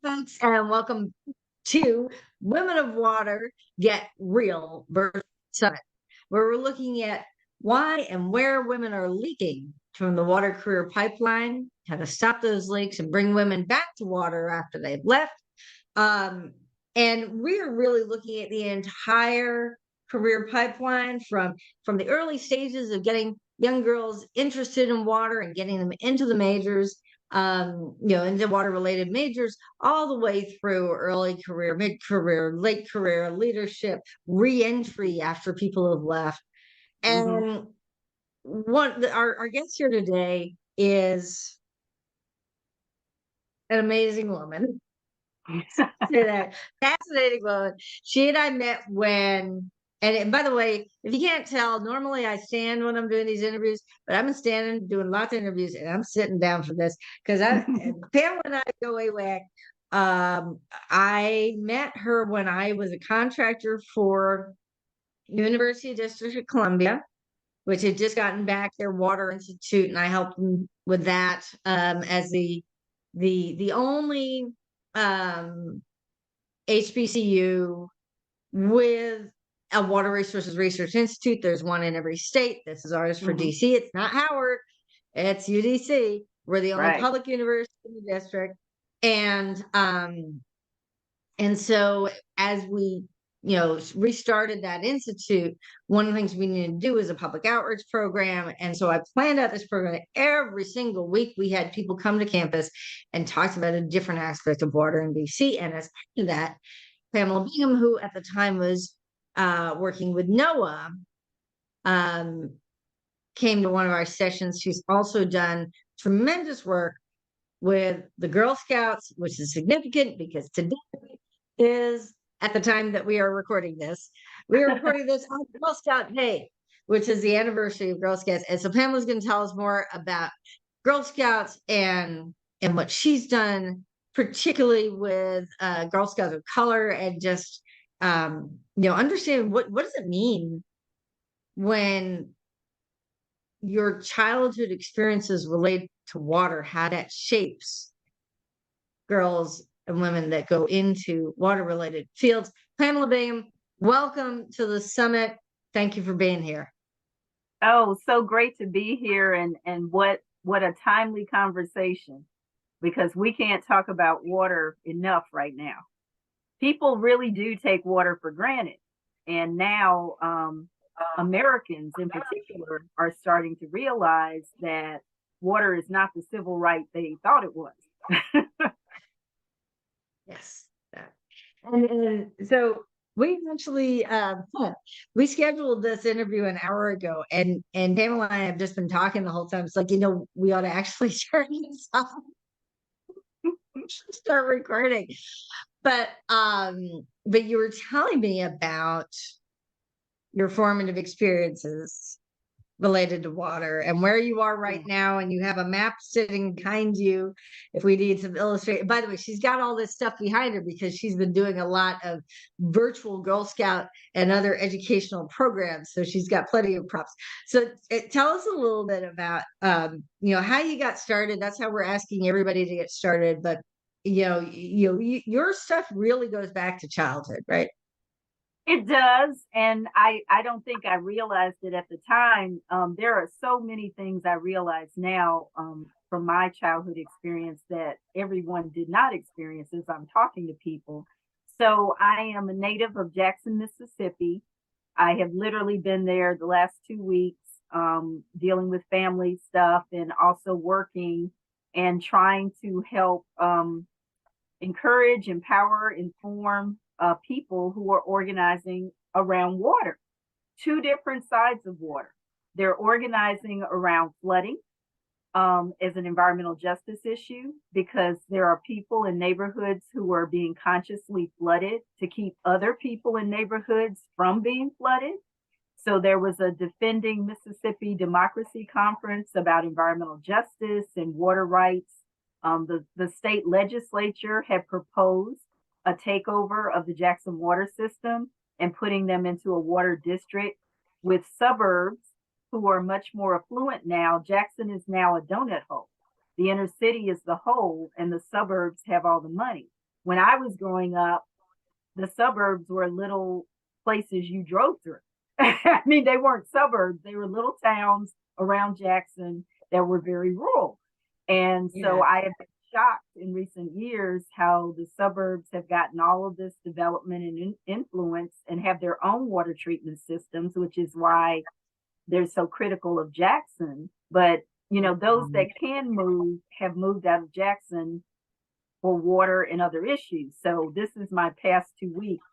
folks, and welcome to Women of Water Get Real Birth Summit, where we're looking at why and where women are leaking from the water career pipeline, how to stop those leaks and bring women back to water after they've left. And we're really looking at the entire career pipeline from the early stages of getting young girls interested in water and getting them into the majors, into water related majors, all the way through early career, mid career, late career, leadership, re-entry after people have left. And our guest here today is an amazing woman. Say that fascinating woman. She and I met and by the way, if you can't tell, normally I stand when I'm doing these interviews, but I've been standing doing lots of interviews and I'm sitting down for this because Pamela and I go way back. I met her when I was a contractor for University District of Columbia, which had just gotten back their water institute, and I helped them with that as the only HBCU with a Water Resources Research Institute. There's one in every state. This is ours for DC. It's not Howard, it's UDC. We're the only public university in the district. And so as we restarted that institute, one of the things we needed to do is a public outreach program. And so I planned out this program. Every single week we had people come to campus and talked about a different aspect of water in DC. And as part of that, Pamela Bingham, who at the time was working with NOAA, came to one of our sessions. She's also done tremendous work with the Girl Scouts, which is significant because today is, at the time that we are recording this, on Girl Scout Day, which is the anniversary of Girl Scouts. And so Pamela's going to tell us more about Girl Scouts and what she's done, particularly with Girl Scouts of color, and just understand what does it mean when your childhood experiences relate to water, how that shapes girls and women that go into water related fields. Pamela Bingham, welcome to the summit. Thank you for being here. Oh, so great to be here, and what a timely conversation, because we can't talk about water enough right now. People really do take water for granted, and now Americans in particular are starting to realize that water is not the civil right they thought it was. Yes. And so we actually we scheduled this interview an hour ago, and Pamela and I have just been talking the whole time. It's like, we ought to actually turn this off. Start recording. But you were telling me about your formative experiences related to water and where you are right now, and you have a map sitting behind you if we need to illustrate. By the way, she's got all this stuff behind her because she's been doing a lot of virtual Girl Scout and other educational programs, so she's got plenty of props. So tell us a little bit about how you got started. That's how we're asking everybody to get started, but your stuff really goes back to childhood, right? It does. And I don't think I realized it at the time. There are so many things I realize now from my childhood experience that everyone did not experience as I'm talking to people. So I am a native of Jackson, Mississippi. I have literally been there the last 2 weeks, dealing with family stuff and also working and trying to help encourage, empower, inform people who are organizing around water. Two different sides of water. They're organizing around flooding as an environmental justice issue, because there are people in neighborhoods who are being consciously flooded to keep other people in neighborhoods from being flooded. So there was a Defending Mississippi Democracy conference about environmental justice and water rights. The state legislature had proposed a takeover of the Jackson water system and putting them into a water district with suburbs who are much more affluent now. Jackson is now a donut hole. The inner city is the hole, and the suburbs have all the money. when I was growing up, the suburbs were little places you drove through. I mean, they weren't suburbs, they were little towns around Jackson that were very rural. And so Yeah. I have been shocked in recent years how the suburbs have gotten all of this development and influence and have their own water treatment systems, which is why they're so critical of Jackson. But, you know, those that can move have moved out of Jackson for water and other issues. So this is my past 2 weeks.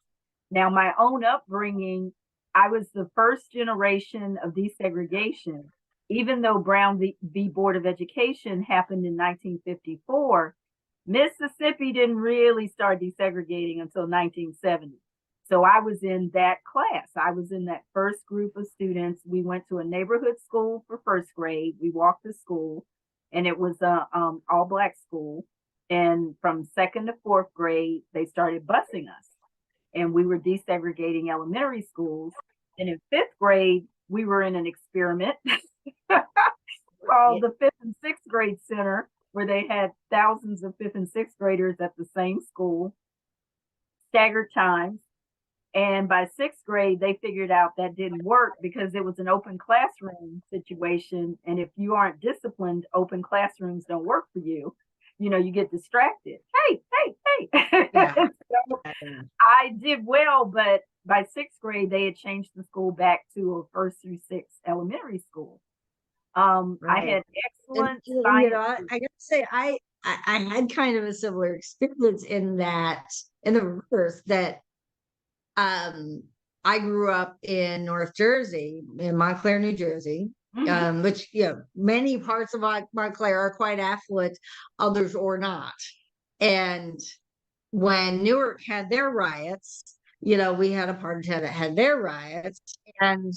Now, my own upbringing, I was the first generation of desegregation. Even though Brown v. Board of Education happened in 1954, Mississippi didn't really start desegregating until 1970. So I was in that class. I was in that first group of students. We went to a neighborhood school for first grade. We walked to school, and it was a all Black school. And from second to fourth grade, they started busing us, and we were desegregating elementary schools. And in fifth grade, we were in an experiment called the fifth and sixth grade center, where they had thousands of fifth and sixth graders at the same school, staggered times. And by sixth grade, they figured out that didn't work because it was an open classroom situation. And if you aren't disciplined, open classrooms don't work for you. You know, you get distracted. Hey. Yeah. So I did well, but by sixth grade, they had changed the school back to a first through sixth elementary school. I Right. had excellent You science. know, I gotta say, I had kind of a similar experience in that, in the reverse, that I grew up in North Jersey, in Montclair, New Jersey, which, you know, many parts of Montclair are quite affluent, others or not. And when Newark had their riots, you know, we had a part of town that had their riots, and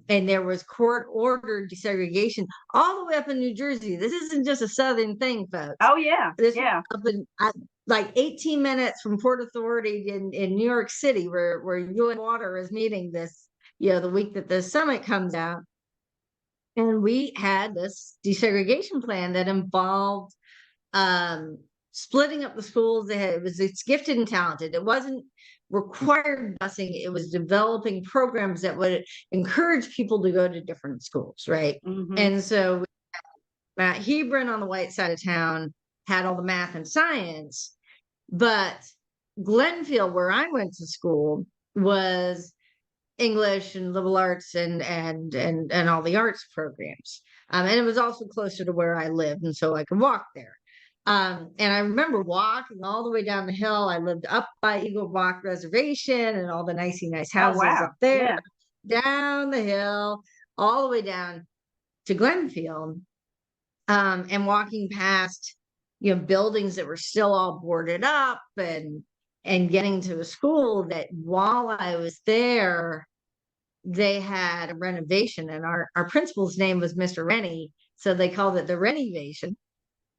there was court ordered desegregation all the way up in New Jersey. This isn't just a Southern thing, folks. Oh yeah, This was yeah. up in, like 18 minutes from Port Authority in New York City, where UN Water is meeting this, you know, the week that the summit comes out. And we had this desegregation plan that involved splitting up the schools. It's gifted and talented. It wasn't required busing. It was developing programs that would encourage people to go to different schools, right? And so Matt Hebron on the white side of town had all the math and science, but Glenfield, where I went to school, was English and liberal arts and all the arts programs. And it was also closer to where I lived, and so I could walk there. And I remember walking all the way down the hill. I lived up by Eagle Rock Reservation and all the nice Oh houses wow. up there, Yeah. down the hill, all the way down to Glenfield, and walking past, you know, buildings that were still all boarded up, and getting to a school that while I was there, they had a renovation, and our principal's name was Mr. Rennie, so they called it the renovation.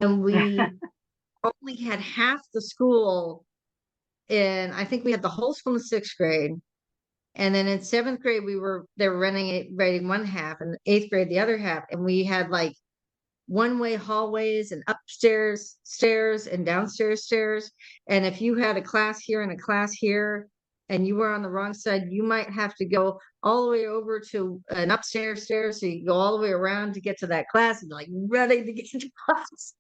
And we only had half the school I think we had the whole school in sixth grade. And then in seventh grade, they were renovating one half, and eighth grade, the other half. And we had like one-way hallways and upstairs stairs and downstairs stairs. And if you had a class here and a class here, and you were on the wrong side, you might have to go all the way over to an upstairs stairs. So you go all the way around to get to that class, and like running to get to class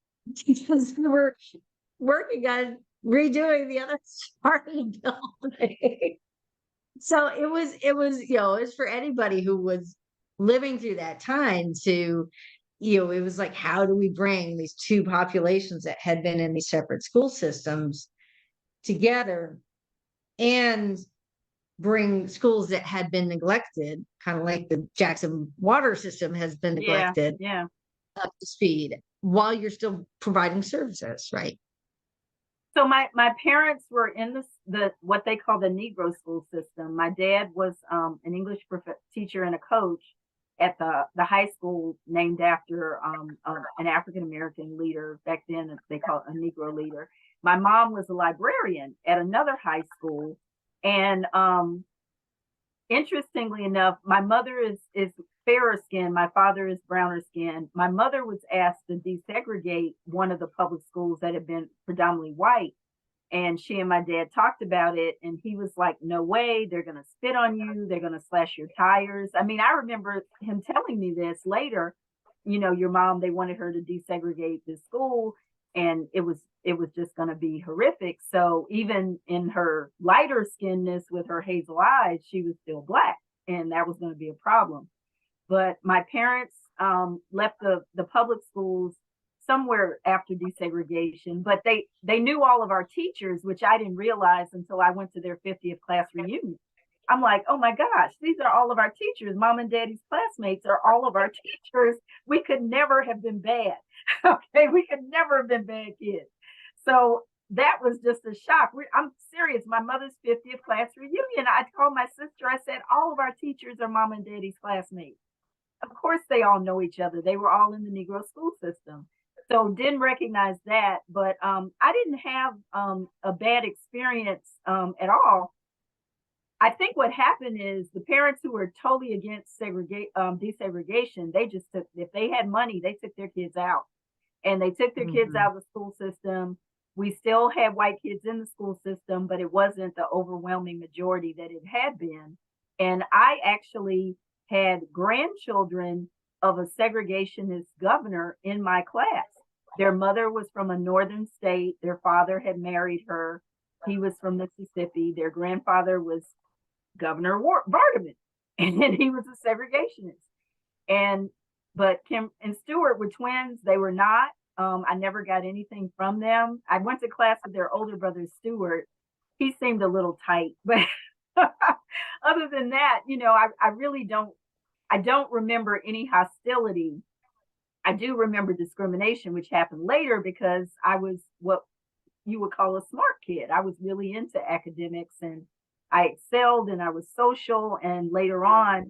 because we were working on redoing the other part of the building. So it was, you know, it was for anybody who was living through that time to, you know, it was like, how do we bring these two populations that had been in these separate school systems together and bring schools that had been neglected, kind of like the Jackson water system has been neglected, Yeah. up to speed while you're still providing services, right? So my parents were in the what they call the Negro school system. My dad was an English teacher and a coach at the high school named after an African American leader. Back then they called it a Negro leader. My mom was a librarian at another high school, and interestingly enough, my mother is fairer skin. My father is browner skin. My mother was asked to desegregate one of the public schools that had been predominantly white, And she and my dad talked about it, and he was like, no way, they're going to spit on you. They're going to slash your tires. I mean, I remember him telling me this later, your mom, they wanted her to desegregate the school, and it was just going to be horrific. So even in her lighter skinnedness with her hazel eyes, she was still Black, and that was going to be a problem. But my parents left the public schools somewhere after desegregation, but they knew all of our teachers, which I didn't realize until I went to their 50th class reunion. I'm like, oh my gosh, these are all of our teachers. Mom and daddy's classmates are all of our teachers. We could never have been bad. Okay, we could never have been bad kids. So that was just a shock. I'm serious. My mother's 50th class reunion, I called my sister. I said, all of our teachers are mom and daddy's classmates. Of course, they all know each other. They were all in the Negro school system. So didn't recognize that, but I didn't have a bad experience at all. I think what happened is the parents who were totally against desegregation, they just took, if they had money, they took their kids out, and they took their kids out of the school system. We still had white kids in the school system, but it wasn't the overwhelming majority that it had been. And I actually had grandchildren of a segregationist governor in my class. Their mother was from a northern state. Their father had married her. He was from Mississippi. Their grandfather was Governor Vardaman, and he was a segregationist. But Kim and Stuart were twins. They were not. I never got anything from them. I went to class with their older brother, Stuart. He seemed a little tight, but other than that, I really I don't remember any hostility. I do remember discrimination, which happened later because I was what you would call a smart kid. I was really into academics, and I excelled, and I was social. And later on,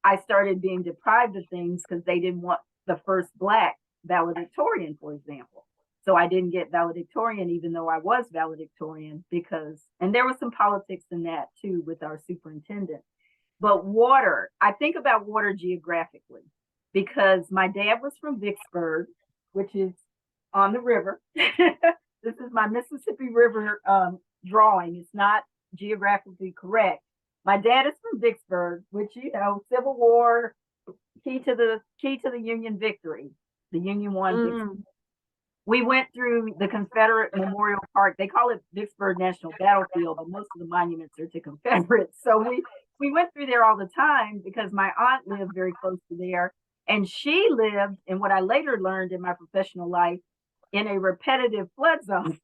I started being deprived of things because they didn't want the first Black valedictorian, for example. So I didn't get valedictorian, even though I was valedictorian, and there was some politics in that too with our superintendent. But water, I think about water geographically because my dad was from Vicksburg, which is on the river. This is my Mississippi River drawing. It's not geographically correct. My dad is from Vicksburg, which, Civil War, key to the Union victory. The Union won Vicksburg. We went through the Confederate Memorial Park. They call it Vicksburg National Battlefield, but most of the monuments are to Confederates. So we went through there all the time because my aunt lived very close to there. And she lived in what I later learned in my professional life in a repetitive flood zone.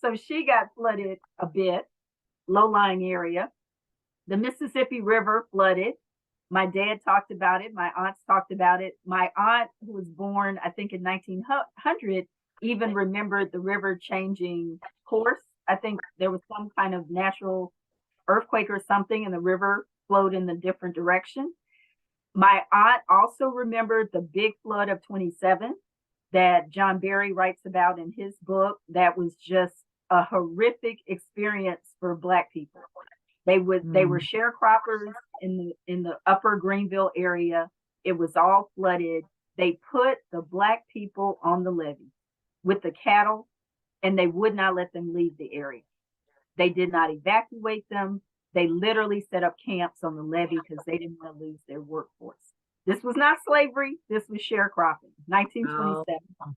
So she got flooded a bit, low-lying area. The Mississippi River flooded. My dad talked about it. My aunts talked about it. My aunt, who was born, I think, in 1900, even remembered the river changing course. I think there was some kind of natural earthquake or something, and the river flowed in a different direction. My aunt also remembered the big flood of 27 that John Barry writes about in his book. That was just a horrific experience for Black people. They were sharecroppers in the upper Greenville area. It was all flooded. They put the Black people on the levee with the cattle, and they would not let them leave the area. They did not evacuate them. They literally set up camps on the levee because they didn't want to lose their workforce. This was not slavery. This was sharecropping, 1927. Oh.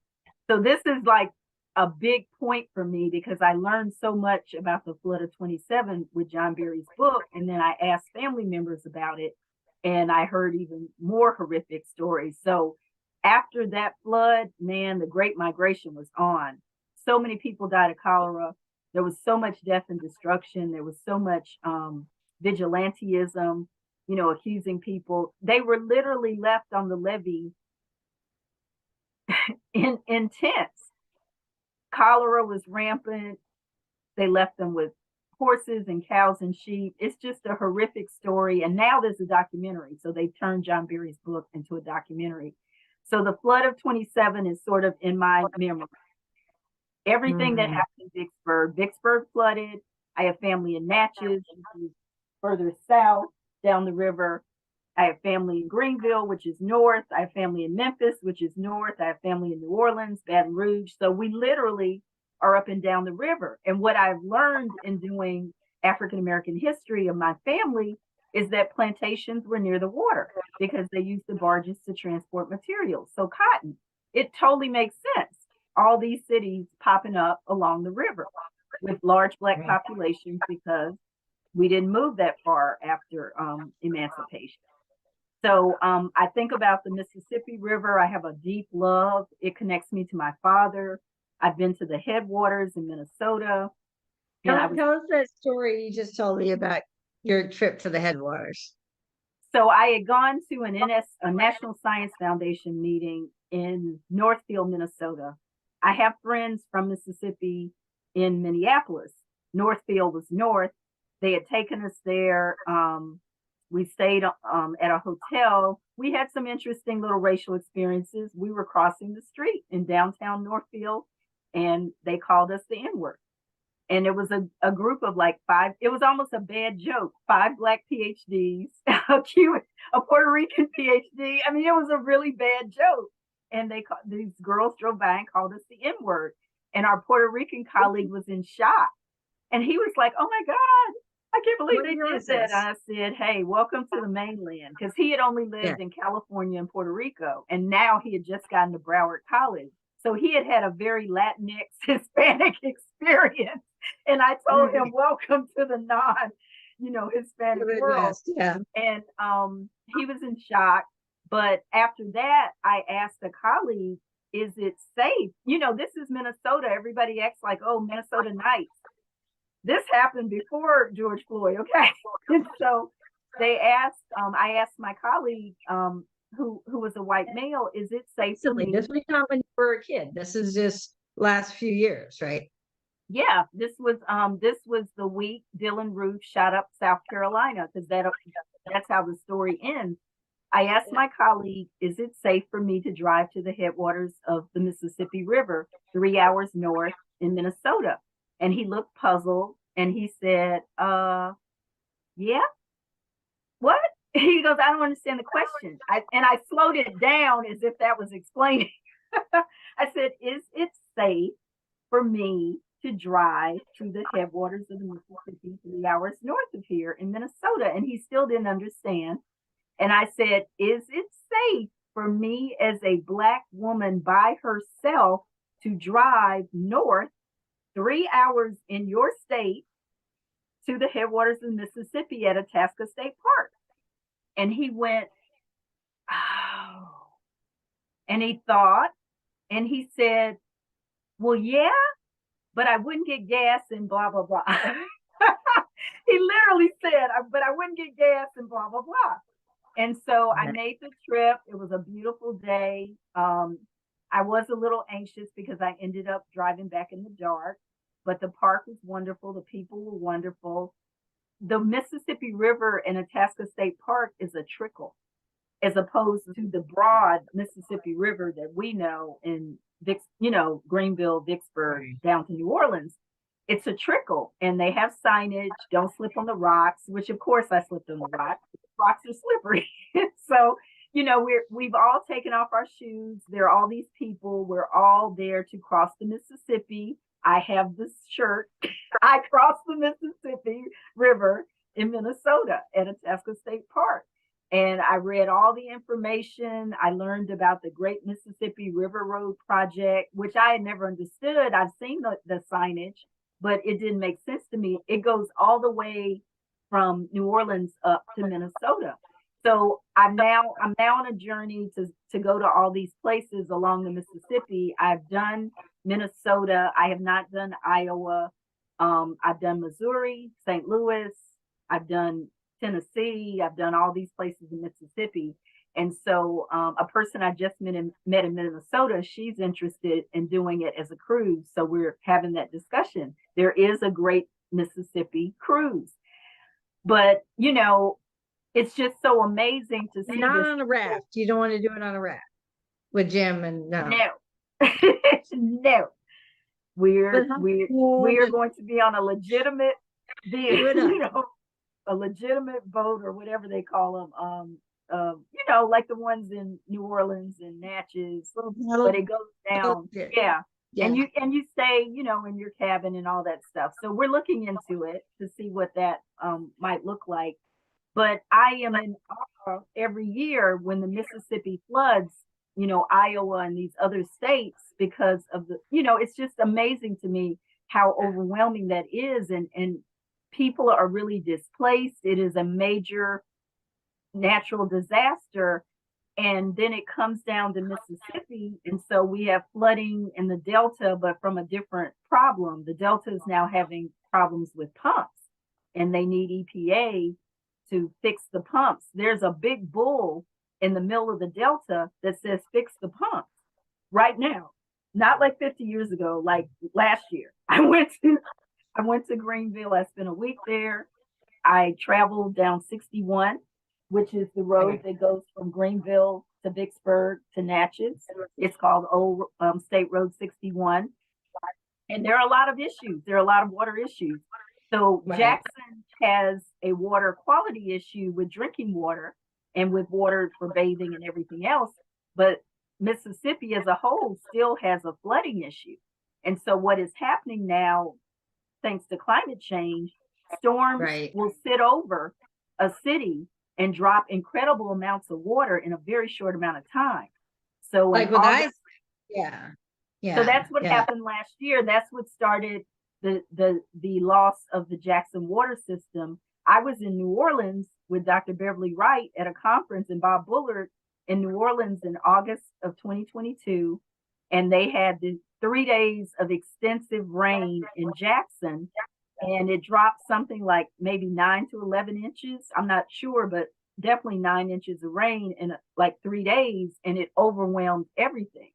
So this is like a big point for me because I learned so much about the flood of 27 with John Barry's book. And then I asked family members about it, and I heard even more horrific stories. So after that flood, man, the Great Migration was on. So many people died of cholera. There was so much death and destruction. There was so much vigilantism, accusing people. They were literally left on the levee in tents. Cholera was rampant. They left them with horses and cows and sheep. It's just a horrific story. And now there's a documentary. So they turned John Barry's book into a documentary. So the flood of 27 is sort of in my memory. Everything that happened in Vicksburg flooded. I have family in Natchez, which is further south down the river. I have family in Greenville, which is north. I have family in Memphis, which is north. I have family in New Orleans, Baton Rouge. So we literally are up and down the river. And what I've learned in doing African American history of my family is that plantations were near the water because they used the barges to transport materials. So cotton, it totally makes sense. All these cities popping up along the river with large Black populations because we didn't move that far after emancipation. So I think about the Mississippi River. I have a deep love. It connects me to my father. I've been to the headwaters in Minnesota. Tell us that story you just told me about your trip to the headwaters. So I had gone to a National Science Foundation meeting in Northfield, Minnesota. I have friends from Mississippi in Minneapolis. Northfield was north. They had taken us there. We stayed at a hotel. We had some interesting little racial experiences. We were crossing the street in downtown Northfield, and they called us the N-word. And it was a group of like 5, it was almost a bad joke, 5 Black PhDs, a Puerto Rican PhD. I mean, it was a really bad joke. And these girls drove by and called us the N-word. And our Puerto Rican colleague was in shock. And he was like, oh my God, I can't believe they did that. I said, hey, welcome to the mainland. Because he had only lived in California and Puerto Rico. And now he had just gotten to Broward College. So he had had a very Latinx Hispanic experience. And I told him, welcome to the Hispanic world. Yeah. And he was in shock. But after that, I asked a colleague, is it safe? This is Minnesota. Everybody acts like, oh, Minnesota nice. This happened before George Floyd, okay? And so I asked my colleague, who was a white male, is it safe for me? This was not when you were a kid. This is just last few years, right? Yeah, this was the week Dylan Roof shot up South Carolina, because that's how the story ends. I asked my colleague, is it safe for me to drive to the headwaters of the Mississippi River, 3 hours north in Minnesota? And he looked puzzled and he said, yeah, what? He goes, I don't understand the question. I slowed it down as if that was explaining. I said, is it safe for me to drive to the headwaters of the Mississippi 3 hours north of here in Minnesota? And he still didn't understand. And I said, is it safe for me as a Black woman by herself to drive north 3 hours in your state to the headwaters of Mississippi at Itasca State Park? And he went, oh. And he thought, and he said, well, yeah, but I wouldn't get gas and blah, blah, blah. He literally said, but I wouldn't get gas and blah, blah, blah. And so I made the trip. It was a beautiful day. I was a little anxious because I ended up driving back in the dark, but the park was wonderful. The people were wonderful. The Mississippi River in Itasca State Park is a trickle, as opposed to the broad Mississippi River that we know in Greenville, Vicksburg, down to New Orleans. It's a trickle, and they have signage, don't slip on the rocks, which of course I slipped on the rocks. Rocks are slippery. So, we've all taken off our shoes. There are all these people. We're all there to cross the Mississippi. I have this shirt. I crossed the Mississippi River in Minnesota at Itasca State Park. And I read all the information. I learned about the Great Mississippi River Road Project, which I had never understood. I've seen the signage, but it didn't make sense to me. It goes all the way from New Orleans up to Minnesota. So I'm now on a journey to go to all these places along the Mississippi. I've done Minnesota. I have not done Iowa. I've done Missouri, St. Louis. I've done Tennessee. I've done all these places in Mississippi. And so a person I just met in Minnesota, she's interested in doing it as a cruise. So we're having that discussion. There is a Great Mississippi Cruise. But, it's just so amazing to see. Not on a raft. You don't want to do it on a raft with Jim and no. No. We're going to be on a legitimate a legitimate boat or whatever they call them. Like the ones in New Orleans and Natchez, but it goes down. Yeah. and Yeah. you stay, you know, in your cabin and all that stuff. So we're looking into it to see what that might look like. But I am in awe every year when the Mississippi floods, you know, Iowa and these other states, because of the, you know, it's just amazing to me how overwhelming that is. And people are really displaced. It is a major natural disaster. And then it comes down to Mississippi. And so we have flooding in the Delta, but from a different problem. The Delta is now having problems with pumps, and they need EPA to fix the pumps. There's a big bull in the middle of the Delta that says fix the pumps right now. Not like 50 years ago, like last year. I went to Greenville. I spent a week there. I traveled down 61, which is the road that goes from Greenville to Vicksburg to Natchez. It's called Old State Road 61. And there are a lot of issues. There are a lot of water issues. So Right. Jackson has a water quality issue with drinking water and with water for bathing and everything else. But Mississippi as a whole still has a flooding issue. And so what is happening now, thanks to climate change, storms Right. will sit over a city and drop incredible amounts of water in a very short amount of time. So in Like with August, ice. Yeah. so Yeah. that's what Yeah. happened last year. That's what started the loss of the Jackson water system. I was in New Orleans with Dr. Beverly Wright at a conference and Bob Bullard in New Orleans in August of 2022, and they had the 3 days of extensive rain in Jackson, and it dropped something like maybe 9 to 11 inches. I'm not sure, but definitely 9 inches of rain in like 3 days, and it overwhelmed everything.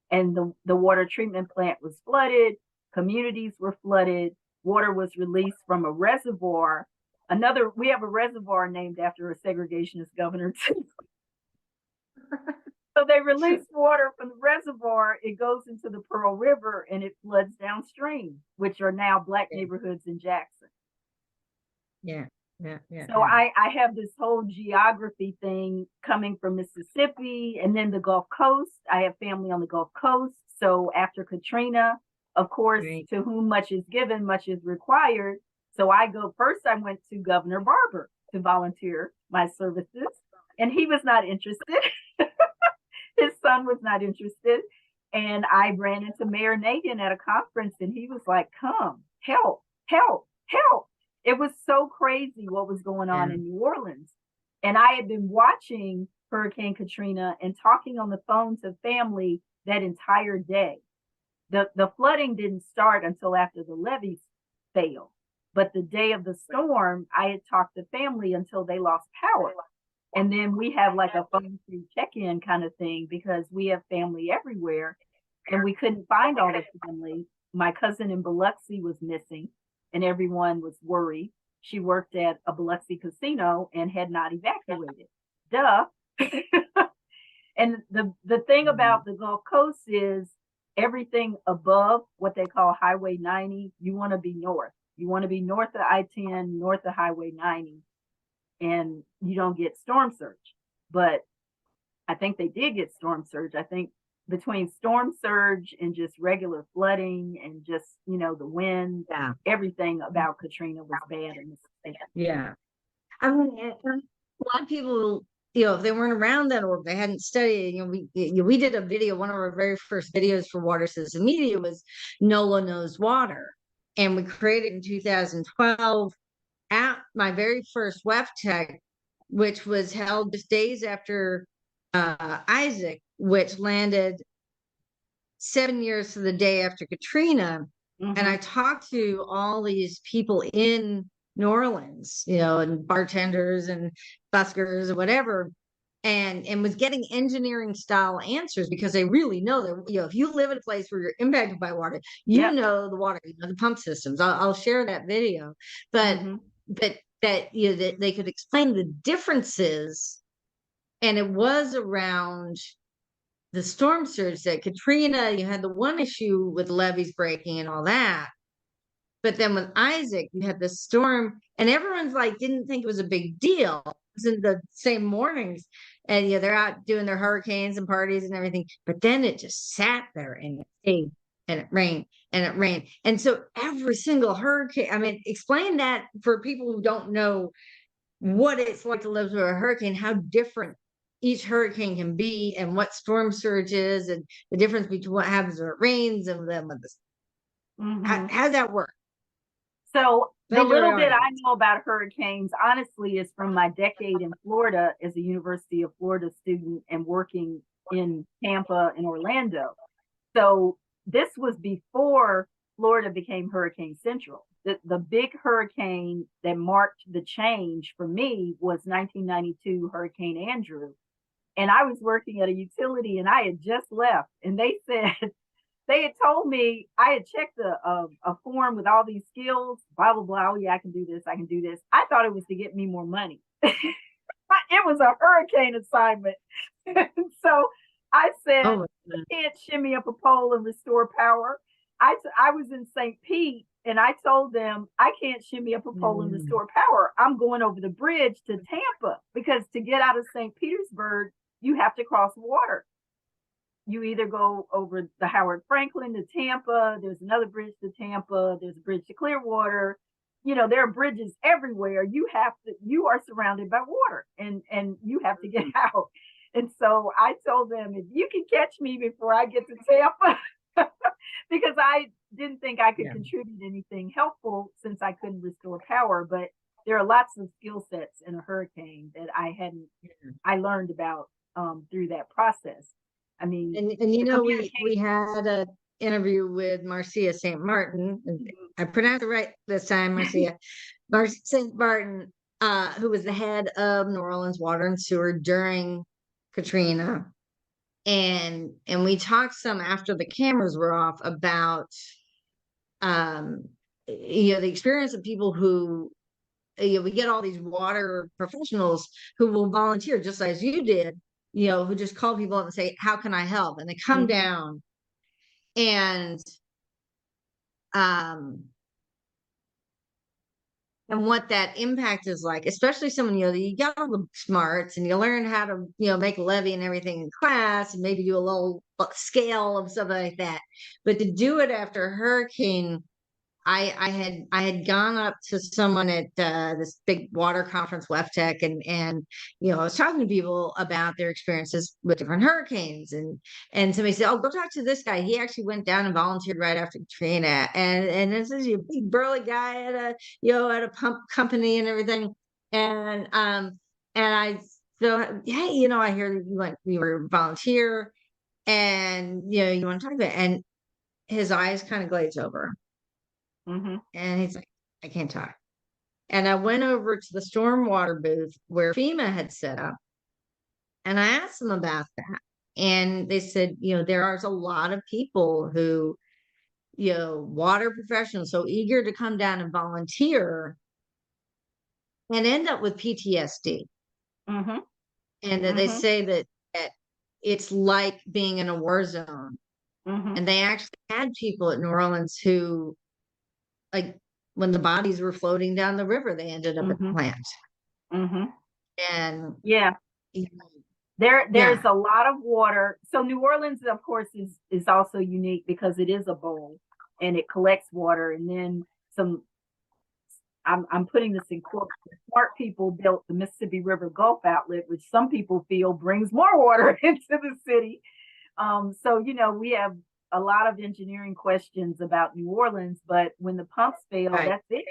And the water treatment plant was flooded, communities were flooded, water was released from a reservoir. We have a reservoir named after a segregationist governor too. So they release water from the reservoir, it goes into the Pearl River and it floods downstream, which are now Black neighborhoods in Jackson. Yeah. Yeah. Yeah. So I have this whole geography thing coming from Mississippi and then the Gulf Coast. I have family on the Gulf Coast. So after Katrina, of course, Right. to whom much is given, much is required. So I went to Governor Barber to volunteer my services, and he was not interested. His son was not interested. And I ran into Mayor Nagin at a conference, and he was like, come, help, help, help. It was so crazy what was going on in New Orleans. And I had been watching Hurricane Katrina and talking on the phone to family that entire day. The flooding didn't start until after the levees failed. But the day of the storm, I had talked to family until they lost power. And then we have like a phone free check-in kind of thing because we have family everywhere and we couldn't find all the family. My cousin in Biloxi was missing and everyone was worried. She worked at a Biloxi casino and had not evacuated. Duh. And the thing about the Gulf Coast is everything above what they call Highway 90, you want to be north. You want to be north of I-10, north of Highway 90, and you don't get storm surge. But I think they did get storm surge. I think between storm surge and just regular flooding and just, you know, the wind, everything about Katrina was bad in this state. Yeah. I mean, a lot of people, you know, if they weren't around that or if they hadn't studied, we did a video, one of our very first videos for Water Citizen Media was NOLA Knows Water. And we created in 2012 at my very first WEFTEC, which was held just days after Isaac, which landed 7 years to the day after Katrina. And I talked to all these people in New Orleans, you know, and bartenders and buskers or whatever, and was getting engineering style answers because they really know that, you know, if you live in a place where you're impacted by water, you know the water, you know, the pump systems. I'll share that video, but that you know that they could explain the differences, and it was around the storm surge that Katrina, you had the one issue with levees breaking and all that. But then with Isaac, you had the storm, and everyone's like, didn't think it was a big deal. It was in the same mornings, and yeah, they're out doing their hurricanes and parties and everything. But then it just sat there and it stayed and it rained and it rained. And so every single hurricane, I mean, explain that for people who don't know what it's like to live through a hurricane, how different each hurricane can be, and what storm surge is, and the difference between what happens when it rains and then when this. How does that work? So the Thank you, little bit I audience. know about hurricanes, honestly, is from my decade in Florida as a University of Florida student and working in Tampa and Orlando. So this was before Florida became Hurricane Central. The big hurricane that marked the change for me was 1992 Hurricane Andrew. And I was working at a utility and I had just left. And they said, they had told me, I had checked a form with all these skills, blah, blah, blah. Oh, yeah, I can do this. I can do this. I thought it was to get me more money. It was a hurricane assignment. So I said, Oh, I can't shimmy up a pole and restore power. I was in St. Pete and I told them, I can't shimmy up a pole and restore power. I'm going over the bridge to Tampa because to get out of St. Petersburg, you have to cross water. You either go over the Howard Franklin to Tampa, there's another bridge to Tampa, there's a bridge to Clearwater. You know, there are bridges everywhere. You are surrounded by water and you have to get out. And so I told them, if you can catch me before I get to Tampa, because I didn't think I could contribute anything helpful since I couldn't restore power. But there are lots of skill sets in a hurricane that I learned about through that process. I mean, and you know, we had an interview with Marcia St. Martin, and I pronounced it right this time, Marcia St. Martin, who was the head of New Orleans Water and Sewer during Katrina. And we talked some after the cameras were off about the experience of people who we get all these water professionals who will volunteer just as you did, who just call people up and say, how can I help? And they come down and um and what that impact is like, especially someone, you got all the smarts and you learn how to, make a levy and everything in class and maybe do a little scale of something like that. But to do it after a hurricane, I had gone up to someone at this big water conference, WEFTEC, and I was talking to people about their experiences with different hurricanes, and somebody said, "Oh, go talk to this guy. He actually went down and volunteered right after Katrina." And this is a big burly guy at a at a pump company and everything, and I so hey, I hear you were a volunteer, and you want to talk about it. And his eyes kind of glaze over. And he's like, I can't talk. And I went over to the stormwater booth where FEMA had set up. And I asked them about that. And they said, there are a lot of people who, water professionals, so eager to come down and volunteer and end up with PTSD. And that they say that it's like being in a war zone. And they actually had people at New Orleans who, like, when the bodies were floating down the river, they ended up at the plant. And yeah, there's a lot of water. So New Orleans, of course, is also unique because it is a bowl and it collects water. And then I'm putting this in quotes. Smart people built the Mississippi River Gulf outlet, which some people feel brings more water into the city. So we have a lot of engineering questions about New Orleans, but when the pumps fail, that's it.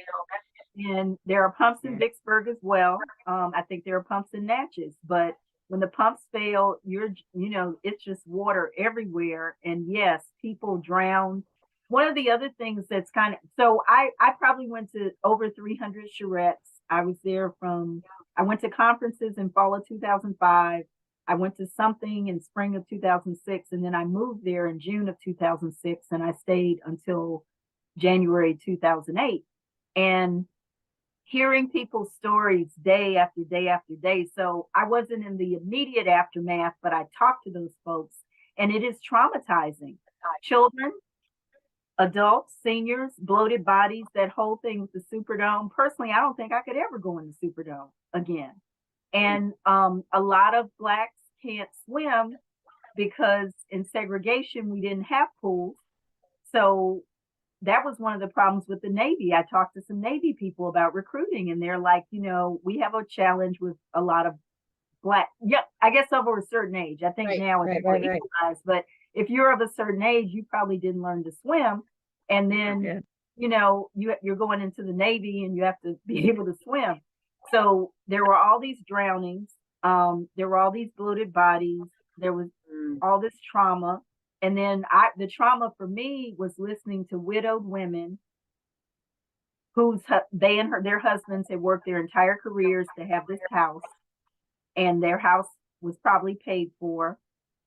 And there are pumps in Vicksburg as well. I think there are pumps in Natchez, but when the pumps fail, it's just water everywhere. And yes, people drown. One of the other things that's so I probably went to over 300 charrettes. I went to conferences in fall of 2005. I went to something in spring of 2006, and then I moved there in June of 2006, and I stayed until January 2008. And hearing people's stories day after day after day. So I wasn't in the immediate aftermath, but I talked to those folks, and it is traumatizing. Children, adults, seniors, bloated bodies, that whole thing with the Superdome. Personally, I don't think I could ever go in the Superdome again. And a lot of Blacks can't swim because in segregation, we didn't have pools. so that was one of the problems with the Navy. I talked to some Navy people about recruiting, and they're like, we have a challenge with a lot of Black. Yeah, I guess over a certain age. I think now it's more equalized, but if you're of a certain age, you probably didn't learn to swim. And then, you're going into the Navy and you have to be able to swim. So there were all these drownings. There were all these bloated bodies. There was all this trauma. And then the trauma for me was listening to widowed women whose their husbands had worked their entire careers to have this house, and their house was probably paid for,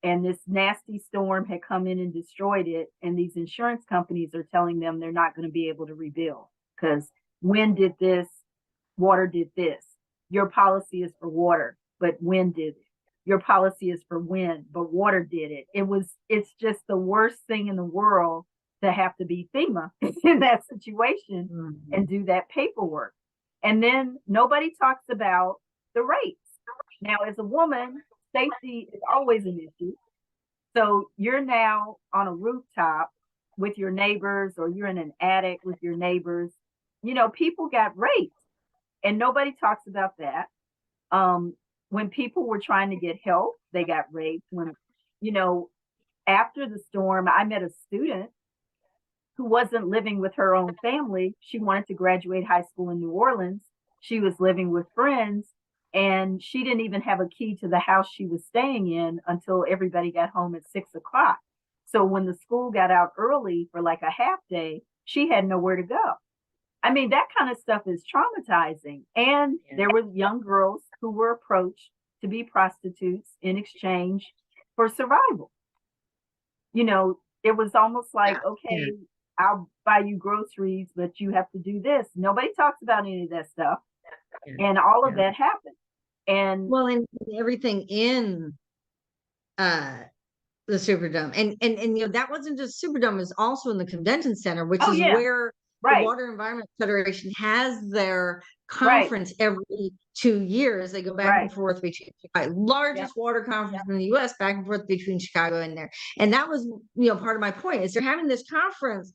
and this nasty storm had come in and destroyed it, and these insurance companies are telling them they're not going to be able to rebuild because wind did this, water did this. Your policy is for water, but wind did it. Your policy is for wind, but water did it. It's just the worst thing in the world to have to be FEMA in that situation and do that paperwork. And then nobody talks about the rates. Now, as a woman, safety is always an issue. So you're now on a rooftop with your neighbors, or you're in an attic with your neighbors. People got raped, and nobody talks about that. When people were trying to get help, they got raped. After the storm, I met a student who wasn't living with her own family. She wanted to graduate high school in New Orleans. She was living with friends, and she didn't even have a key to the house she was staying in until everybody got home at 6 o'clock. So when the school got out early for like a half day, she had nowhere to go. I mean, that kind of stuff is traumatizing. And there were young girls who were approached to be prostitutes in exchange for survival. It was almost like, okay, I'll buy you groceries, but you have to do this. Nobody talks about any of that stuff. And all of that happened. And everything in the Superdome. And that wasn't just Superdome, it was also in the convention center, which is where the Water Environment Federation has their conference every 2 years. They go back and forth between Chicago, largest water conference in the US, back and forth between Chicago and there. And that was, part of my point is they're having this conference,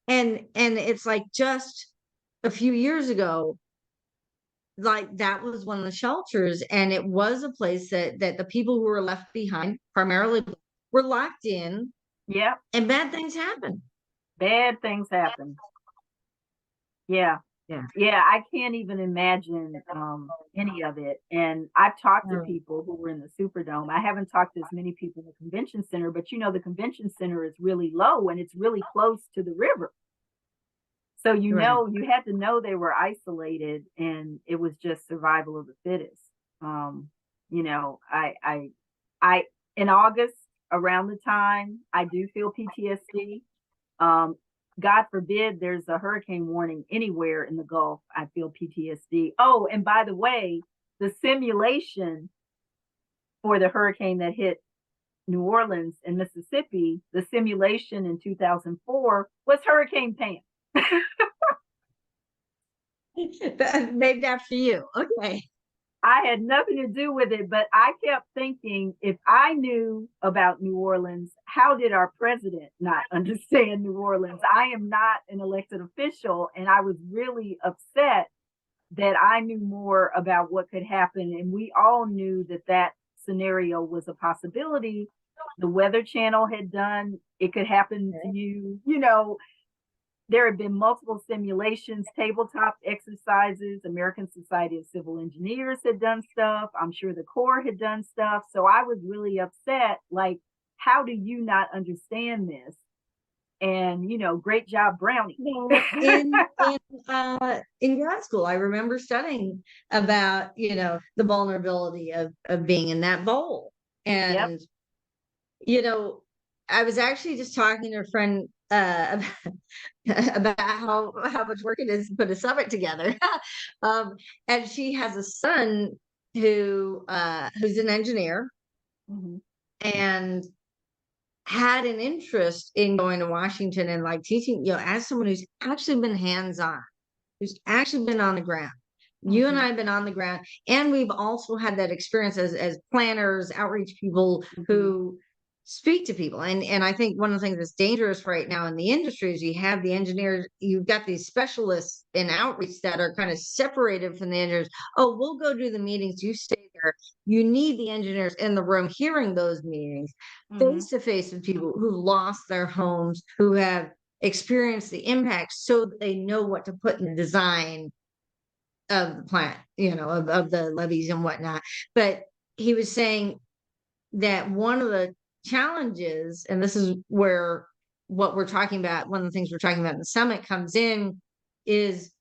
and it's like just a few years ago, like that was one of the shelters, and it was a place that the people who were left behind primarily were locked in. Yeah. And bad things happen. Bad things happen. Yeah. I can't even imagine any of it. And I've talked to people who were in the Superdome. I haven't talked to as many people in the convention center, but the convention center is really low and it's really close to the river. So you had to know they were isolated, and it was just survival of the fittest. I in August, around the time, I do feel PTSD. God forbid there's a hurricane warning anywhere in the Gulf, I feel PTSD. Oh, and by the way, the simulation for the hurricane that hit New Orleans and Mississippi, the simulation in 2004 was Hurricane Pam. Named after you. Okay. I had nothing to do with it, but I kept thinking, if I knew about New Orleans, how did our president not understand New Orleans? I am not an elected official, and I was really upset that I knew more about what could happen. And we all knew that scenario was a possibility. The Weather Channel had done, it could happen to you, There have been multiple simulations, tabletop exercises. American Society of Civil Engineers had done stuff. I'm sure the Corps had done stuff. So I was really upset. Like, how do you not understand this? And, great job, Brownie. In grad school, I remember studying about, the vulnerability of being in that bowl. And, I was actually just talking to a friend about how much work it is to put a summit together. And she has a son who's an engineer and had an interest in going to Washington and like teaching, as someone who's actually been hands-on, who's actually been on the ground. You and I have been on the ground, and we've also had that experience as planners, outreach people who speak to people. And I think one of the things that's dangerous right now in the industry is you have the engineers, you've got these specialists in outreach that are kind of separated from the engineers. Oh, we'll go do the meetings, you stay there. You need the engineers in the room hearing those meetings face to face with people who lost their homes, who have experienced the impact, so that they know what to put in the design of the plant, of the levees and whatnot. But he was saying that one of the challenges, and this is where what we're talking about, one of the things we're talking about in the summit comes in, is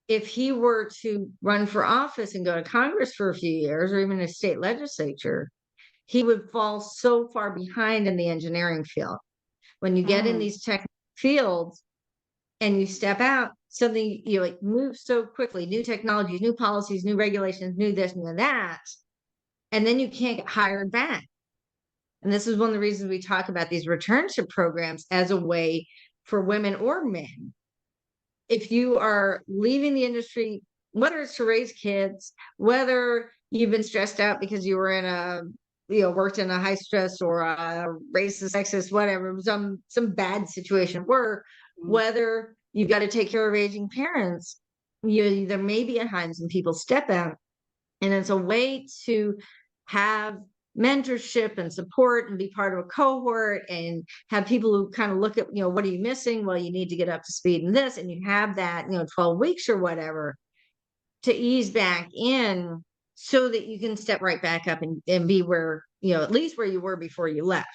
if he were to run for office and go to Congress for a few years, or even a state legislature, he would fall so far behind in the engineering field. When you get in these technical fields and you step out, something you like moves so quickly, new technologies, new policies, new regulations, new this, new that, and then you can't get hired back. And this is one of the reasons we talk about these returnship programs as a way for women or men. If you are leaving the industry, whether it's to raise kids, whether you've been stressed out because you were in worked in a high stress or a racist, sexist, whatever, some bad situation at work, whether you've got to take care of aging parents, there may be a time when people step out, and it's a way to have mentorship and support and be part of a cohort and have people who kind of look at, what are you missing? Well, you need to get up to speed in this, and you have that, 12 weeks or whatever to ease back in so that you can step right back up and be where, at least where you were before you left,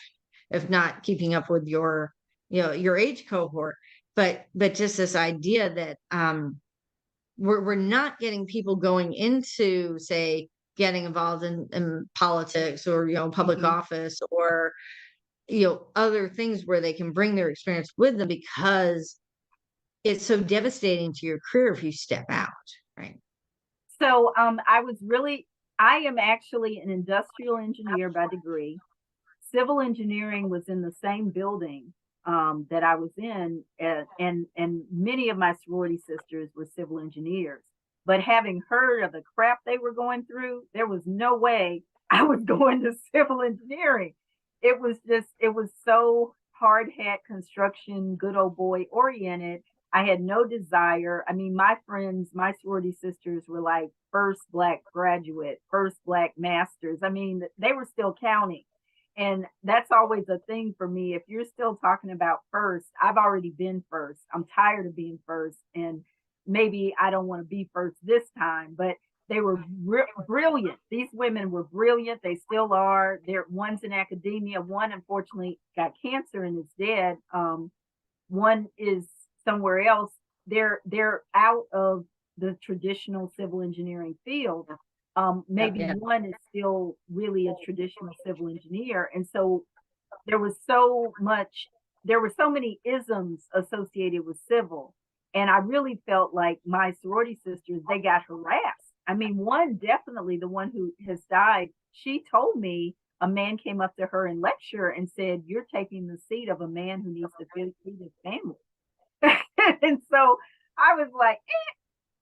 if not keeping up with your, your age cohort. But just this idea that we're not getting people going into, say, getting involved in politics or, public office or, other things where they can bring their experience with them, because it's so devastating to your career if you step out, right? So I am actually an industrial engineer by degree. Civil engineering was in the same building that I was in, and many of my sorority sisters were civil engineers. But having heard of the crap they were going through, there was no way I was going to civil engineering. It was so hard hat construction, good old boy oriented. I had no desire. I mean, my friends, my sorority sisters were like first Black graduate, first Black masters. I mean, they were still counting. And that's always a thing for me. If you're still talking about first, I've already been first. I'm tired of being first. And maybe I don't want to be first this time, but they were brilliant. These women were brilliant. They still are. One's in academia. One, unfortunately, got cancer and is dead. One is somewhere else. They're out of the traditional civil engineering field. Maybe one is still really a traditional civil engineer. And so there were so many isms associated with civil. And I really felt like my sorority sisters, they got harassed. I mean, one, definitely the one who has died, she told me a man came up to her in lecture and said, "You're taking the seat of a man who needs to feed his family." And so I was like,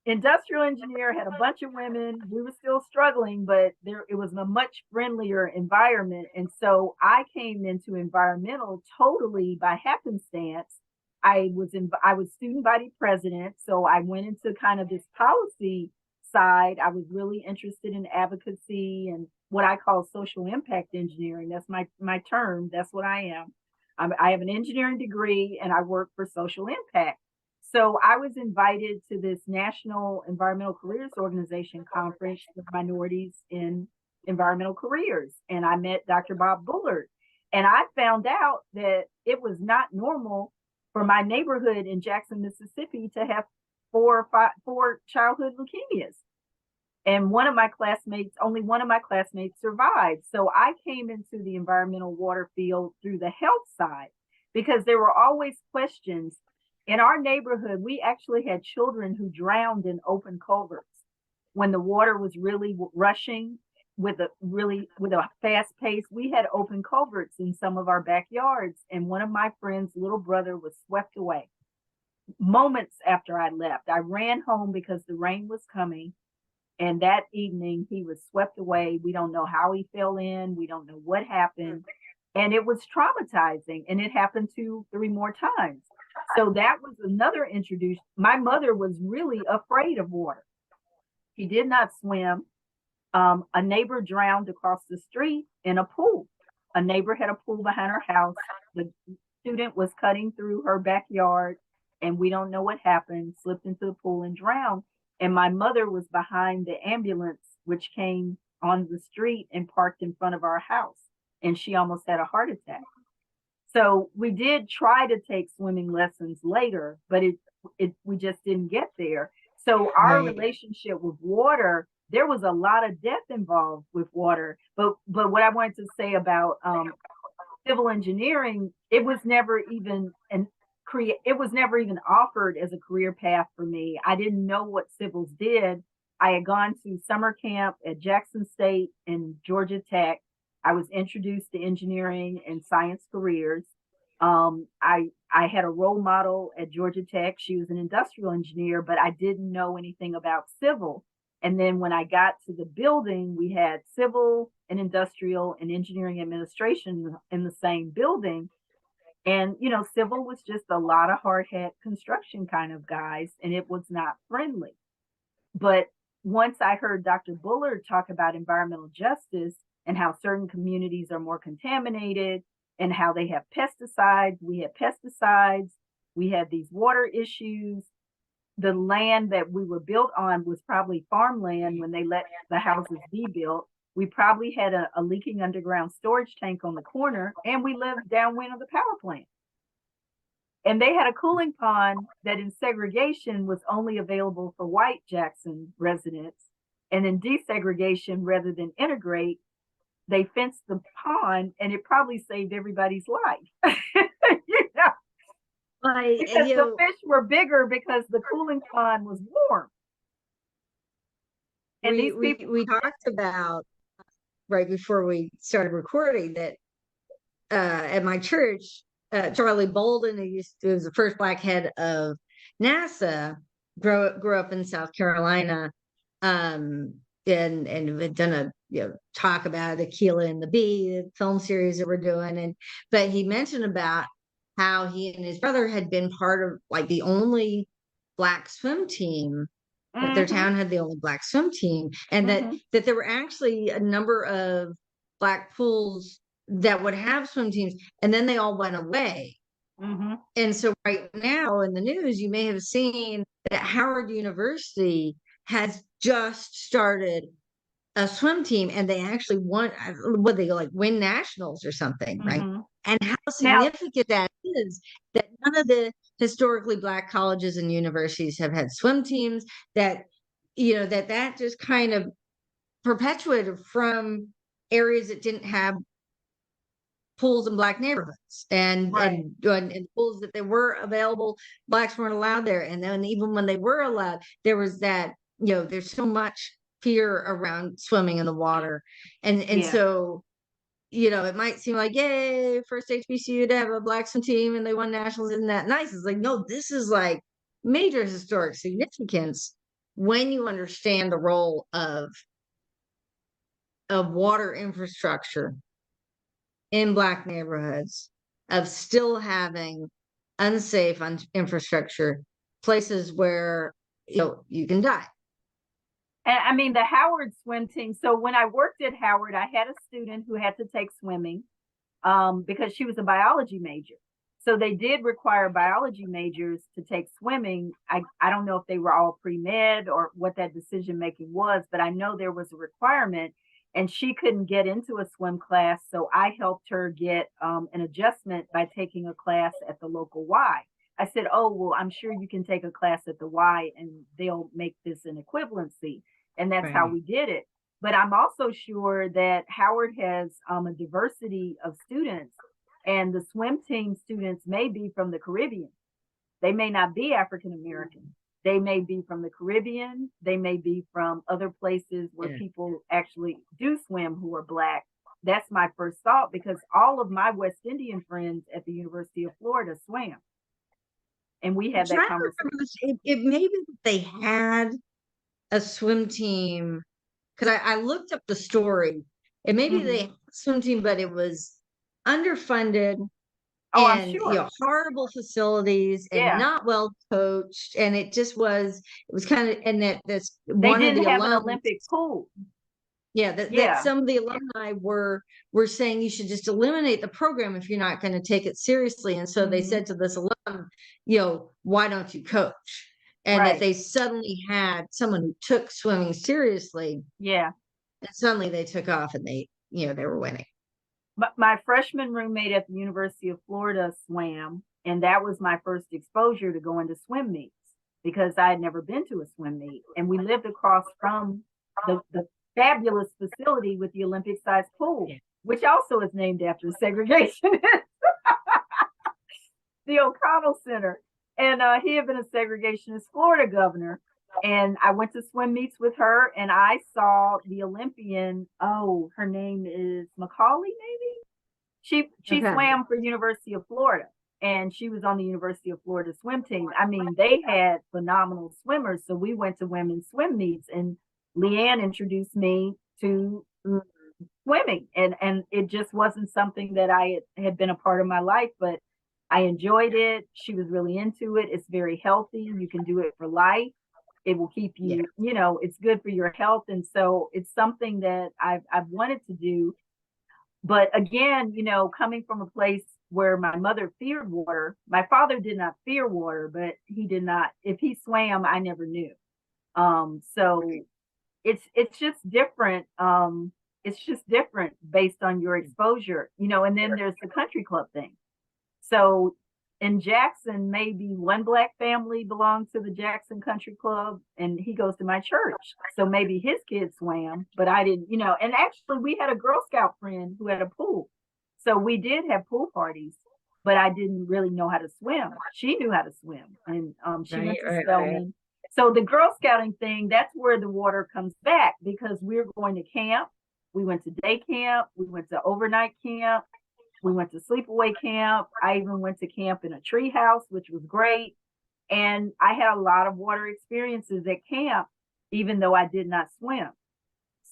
industrial engineer, had a bunch of women. We were still struggling, but it was a much friendlier environment. And so I came into environmental totally by happenstance. I was student body president, so I went into kind of this policy side. I was really interested in advocacy and what I call social impact engineering. That's my term. That's what I am. I have an engineering degree and I work for social impact. So I was invited to this National Environmental Careers Organization conference with minorities in environmental careers. And I met Dr. Bob Bullard. And I found out that it was not normal for my neighborhood in Jackson, Mississippi to have four childhood leukemias. And only one of my classmates survived. So I came into the environmental water field through the health side because there were always questions. In our neighborhood, we actually had children who drowned in open culverts when the water was really rushing with a fast pace. We had open culverts in some of our backyards, and one of my friend's little brother was swept away moments after I left. I ran home because the rain was coming, and that evening he was swept away. We don't know how he fell in. We don't know what happened. And it was traumatizing, and it happened 2, 3 more times. So that was another introduction. My mother was really afraid of water. She did not swim. A neighbor drowned across the street in a pool. A neighbor had a pool behind her house. The student was cutting through her backyard, and we don't know what happened, slipped into the pool and drowned. And my mother was behind the ambulance, which came on the street and parked in front of our house. And she almost had a heart attack. So we did try to take swimming lessons later, but we just didn't get there. So our Right. relationship with water, there was a lot of death involved with water. But what I wanted to say about civil engineering, it was never even it was never even offered as a career path for me. I didn't know what civils did. I had gone to summer camp at Jackson State and Georgia Tech. I was introduced to engineering and science careers. I had a role model at Georgia Tech. She was an industrial engineer, but I didn't know anything about civil. And then when I got to the building, we had civil and industrial and engineering administration in the same building. And, you know, civil was just a lot of hard hat construction kind of guys, and it was not friendly. But once I heard Dr. Bullard talk about environmental justice and how certain communities are more contaminated and how they have pesticides, we had these water issues. The land that we were built on was probably farmland when they let the houses be built. We probably had a leaking underground storage tank on the corner, and we lived downwind of the power plant. And they had a cooling pond that in segregation was only available for white Jackson residents. And in desegregation, rather than integrate, they fenced the pond, and it probably saved everybody's life. You know, because the fish were bigger because the cooling pond was warm. And we talked about right before we started recording that at my church, Charlie Bolden, who was the first black head of NASA, grew up in South Carolina, and had done a talk about Aquila and the Bee, the film series that we're doing, but he mentioned about how he and his brother had been part of like the only black swim team. That their town had the only black swim team, and that there were actually a number of black pools that would have swim teams, and then they all went away. And so right now in the news, you may have seen that Howard University has just started a swim team, and they actually won, what they like win nationals or something, right? And how significant that is, that none of the historically black colleges and universities have had swim teams, that that just kind of perpetuated from areas that didn't have pools in black neighborhoods, and pools that they were available, blacks weren't allowed there. And then even when they were allowed, there was that, there's so much fear around swimming in the water. And so, it might seem like, yay, first HBCU to have a black swim team and they won nationals, isn't that nice? It's like, no, this is like major historic significance when you understand the role of water infrastructure in black neighborhoods, of still having unsafe infrastructure, places where you can die. And I mean, the Howard swim team. So when I worked at Howard, I had a student who had to take swimming because she was a biology major. So they did require biology majors to take swimming. I don't know if they were all pre-med or what that decision making was, but I know there was a requirement, and she couldn't get into a swim class. So I helped her get an adjustment by taking a class at the local Y. I said, oh, well, I'm sure you can take a class at the Y and they'll make this an equivalency. And that's how we did it. But I'm also sure that Howard has a diversity of students, and the swim team students may be from the Caribbean. They may not be African American. They may be from the Caribbean. They may be from other places where people actually do swim who are black. That's my first thought, because all of my West Indian friends at the University of Florida swam. And we had that conversation. It may be that they had a swim team, because I looked up the story, and maybe they had a swim team, but it was underfunded, Oh, I'm and sure. horrible facilities and Yeah. not well coached, and it was kind of, and that that's They one of didn't the have an alums. Olympic pool. Yeah, that Yeah. some of the alumni were saying you should just eliminate the program if you're not going to take it seriously. And so they Hmm. said to this alum, why don't you coach? And that Right. they suddenly had someone who took swimming seriously, Yeah. and suddenly they took off, and they were winning. My freshman roommate at the University of Florida swam, and that was my first exposure to going to swim meets because I had never been to a swim meet. And we lived across from the fabulous facility with the Olympic sized pool, Yeah. which also is named after segregation, the O'Connell Center. And he had been a segregationist Florida governor. And I went to swim meets with her, and I saw the Olympian. Oh, her name is Macaulay, maybe. She Okay. swam for University of Florida, and she was on the University of Florida swim team. I mean, they had phenomenal swimmers, so we went to women's swim meets, and Leanne introduced me to swimming, and it just wasn't something that I had been a part of my life, but I enjoyed it. She was really into it. It's very healthy. You can do it for life. It will keep Yeah. you, it's good for your health, and so it's something that I've wanted to do. But again, coming from a place where my mother feared water, my father did not fear water, but he did not. If he swam, I never knew. So it's just different. It's just different based on your exposure, and then there's the country club thing. So in Jackson, maybe one black family belonged to the Jackson Country Club, and he goes to my church. So maybe his kids swam, but I didn't, and actually we had a Girl Scout friend who had a pool. So we did have pool parties, but I didn't really know how to swim. She knew how to swim, and she Right, went to right, right. Spelman. So the Girl Scouting thing, that's where the water comes back because we're going to camp. We went to day camp. We went to overnight camp. We went to sleepaway camp. I even went to camp in a tree house, which was great. And I had a lot of water experiences at camp, even though I did not swim.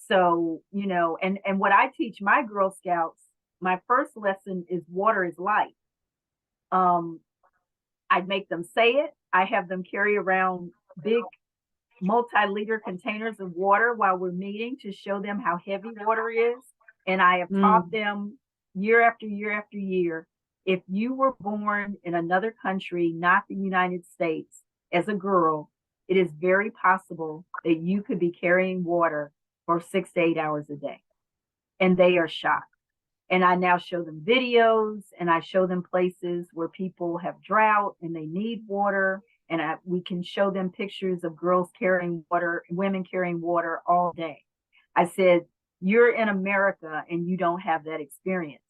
So, and what I teach my Girl Scouts, my first lesson is water is life. Um, I'd make them say it. I have them carry around big multi-liter containers of water while we're meeting to show them how heavy water is. And I have taught Mm. them year after year after year, if you were born in another country, not the United States, as a girl, it is very possible that you could be carrying water for 6 to 8 hours a day. And they are shocked. And I now show them videos, and I show them places where people have drought and they need water. And we can show them pictures of girls carrying water, women carrying water all day. I said, you're in America and you don't have that experience.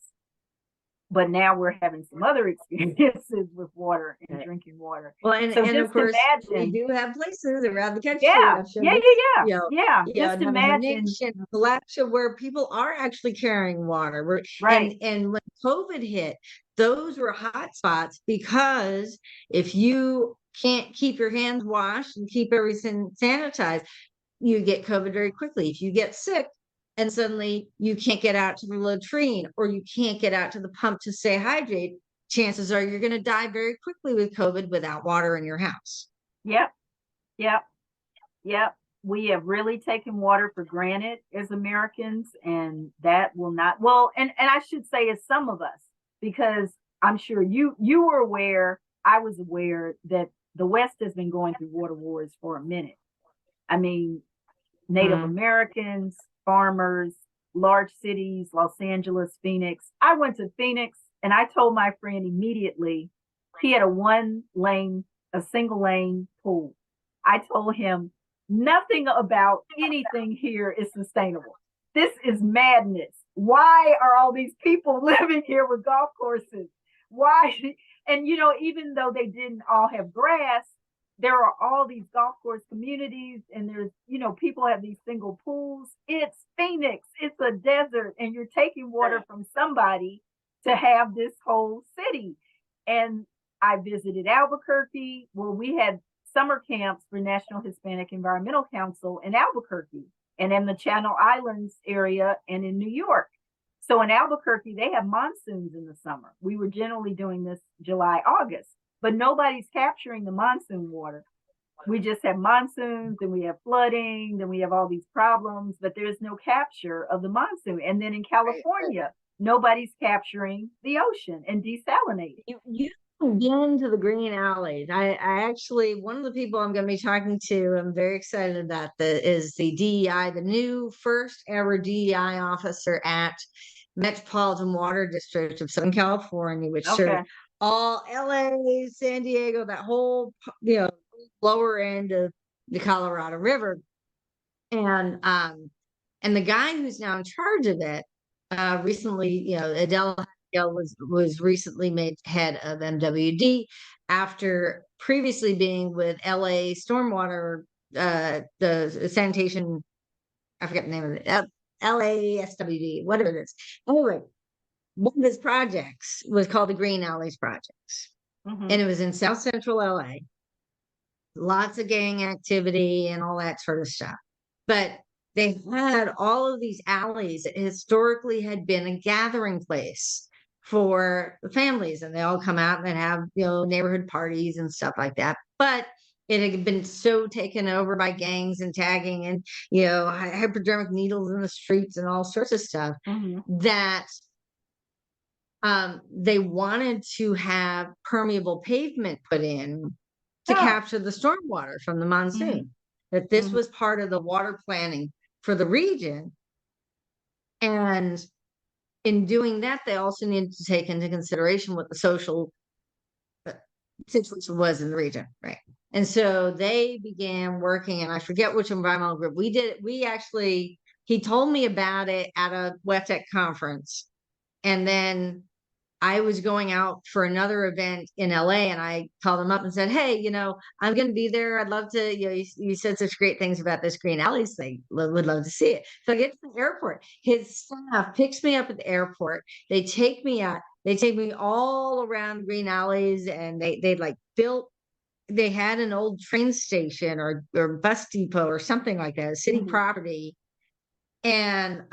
But now we're having some other experiences with water and Right. drinking water. Well, and, So and of just course, we imagine, do have places around the country, and yeah, I've shown yeah, you, yeah, yeah, yeah. Just Navajo imagine, Nation, Appalachia, where people are actually carrying water. right? And when COVID hit, those were hot spots because if you can't keep your hands washed and keep everything sanitized, you get COVID very quickly. If you get sick and suddenly you can't get out to the latrine or you can't get out to the pump to stay hydrated, chances are you're going to die very quickly with COVID without water in your house. Yep, yep, yep. We have really taken water for granted as Americans, and that will not, well, and I should say as some of us, because I'm sure you were aware, I was aware that the West has been going through water wars for a minute. I mean, Native Mm. Americans, farmers, large cities, Los Angeles, Phoenix. I went to Phoenix and I told my friend immediately, he had a single lane pool. I told him, nothing about anything here is sustainable. This is madness. Why are all these people living here with golf courses? Why? And, even though they didn't all have grass, there are all these golf course communities, and there's, people have these single pools. It's Phoenix, it's a desert, and you're taking water from somebody to have this whole city. And I visited Albuquerque, where we had summer camps for National Hispanic Environmental Council in Albuquerque and in the Channel Islands area and in New York. So in Albuquerque, they have monsoons in the summer. We were generally doing this July, August, but nobody's capturing the monsoon water. We just have monsoons, then we have flooding, then we have all these problems, but there's no capture of the monsoon. And then in Right. California, nobody's capturing the ocean and desalinating. You haven't been to the green alleys. I actually, one of the people I'm going to be talking to, I'm very excited about is the DEI, the new first ever DEI officer at Metropolitan Water District of Southern California, which serves Okay. all LA, San Diego, that whole, lower end of the Colorado River. And the guy who's now in charge of it, recently, Adele was recently made head of MWD after previously being with LA Stormwater, the sanitation, I forget the name of it, LASWD, whatever it is. Anyway, one of his projects was called the Green Alleys Projects, and it was in South Central LA. Lots of gang activity and all that sort of stuff. But they had all of these alleys that historically had been a gathering place for the families, and they all come out and they have, neighborhood parties and stuff like that. But it had been so taken over by gangs and tagging and, hypodermic needles in the streets and all sorts of stuff that they wanted to have permeable pavement put in to capture the stormwater from the monsoon. That this was part of the water planning for the region. And in doing that, they also needed to take into consideration what the social situation was in the region, right? And so they began working, and I forget which environmental group we did. He told me about it at a WETEC conference, and then I was going out for another event in LA, and I called him up and said, "Hey, I'm going to be there. I'd love to, you said such great things about this Green Alleys thing. Would love to see it." So I get to the airport. His staff picks me up at the airport. They take me out. They take me all around Green Alleys, and they like they had an old train station or bus depot or something like that, a city property. And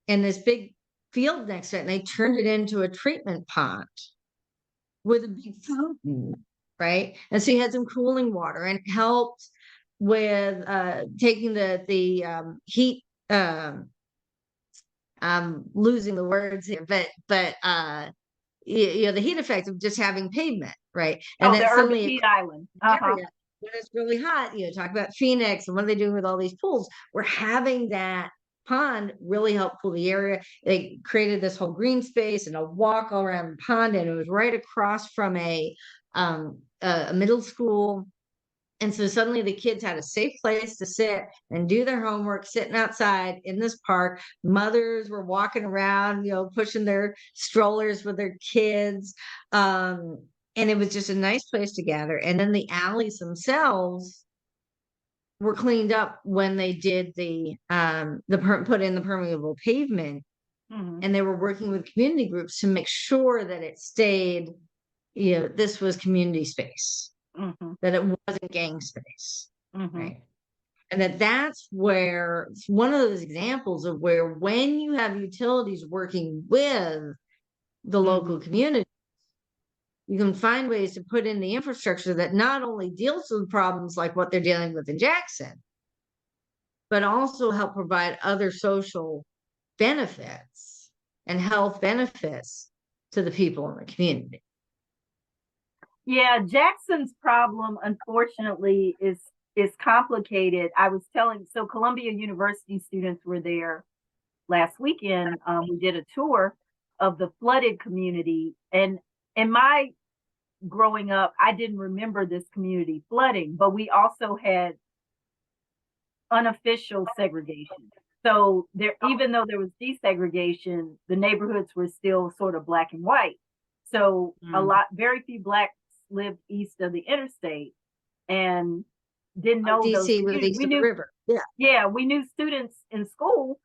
this big field next to it, and they turned it into a treatment pond with a big fountain, right? And so you had some cooling water, and it helped with taking the heat. I'm losing the words here, but the heat effect of just having pavement, right? And then the urban suddenly heat island. area, when it's really hot, talk about Phoenix and what are they doing with all these pools? We're having that pond really help cool the area. They created this whole green space and a walk all around the pond, and it was right across from a middle school. And so suddenly the kids had a safe place to sit and do their homework, sitting outside in this park. Mothers were walking around, pushing their strollers with their kids. And it was just a nice place to gather. And then the alleys themselves were cleaned up when they did put in the permeable pavement. And they were working with community groups to make sure that it stayed, this was community space. That it wasn't gang space, right? And that's where it's one of those examples of where when you have utilities working with the local community, you can find ways to put in the infrastructure that not only deals with problems like what they're dealing with in Jackson, but also help provide other social benefits and health benefits to the people in the community. Yeah, Jackson's problem, unfortunately, is complicated. I was so Columbia University students were there last weekend. We did a tour of the flooded community, and in my growing up, I didn't remember this community flooding, but we also had unofficial segregation. So even though there was desegregation, the neighborhoods were still sort of black and white. So very few blacks lived east of the interstate and didn't know those DC was east of the river. Yeah, we knew students in school,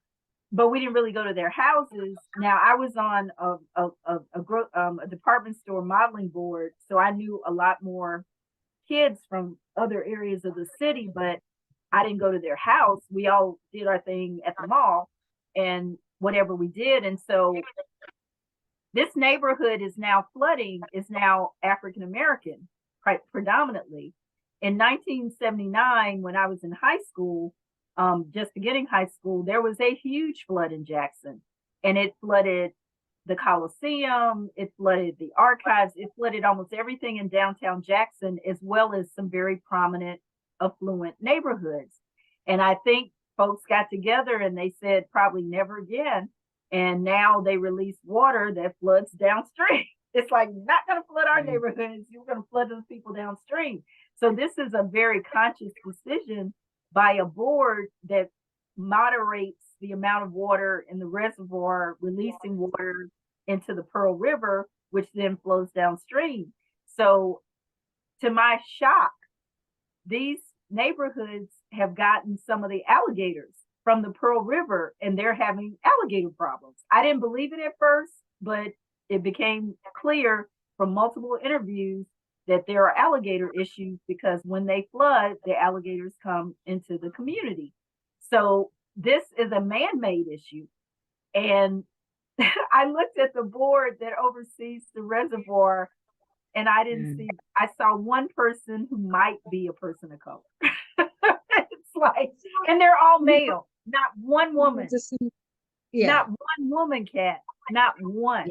but we didn't really go to their houses. Now I was on a department store modeling board, so I knew a lot more kids from other areas of the city, but I didn't go to their house. We all did our thing at the mall, and whatever we did. And so this neighborhood is now flooding, is now African American, predominantly. In 1979, when I was in high school, just beginning high school, there was a huge flood in Jackson, and it flooded the Coliseum, it flooded the archives, it flooded almost everything in downtown Jackson, as well as some very prominent, affluent neighborhoods. And I think folks got together and they said, probably never again. And now they release water that floods downstream. It's like, not going to flood our neighborhoods, you're going to flood those people downstream. So this is a very conscious decision by a board that moderates the amount of water in the reservoir, releasing water into the Pearl River, which then flows downstream. So to my shock, these neighborhoods have gotten some of the alligators from the Pearl River, and they're having alligator problems. I didn't believe it at first, but it became clear from multiple interviews that there are alligator issues because when they flood, the alligators come into the community. So this is a man-made issue. And I looked at the board that oversees the reservoir, and I didn't see, I saw one person who might be a person of color. It's like, and they're all male, not one woman. Not one woman, Kat, not one.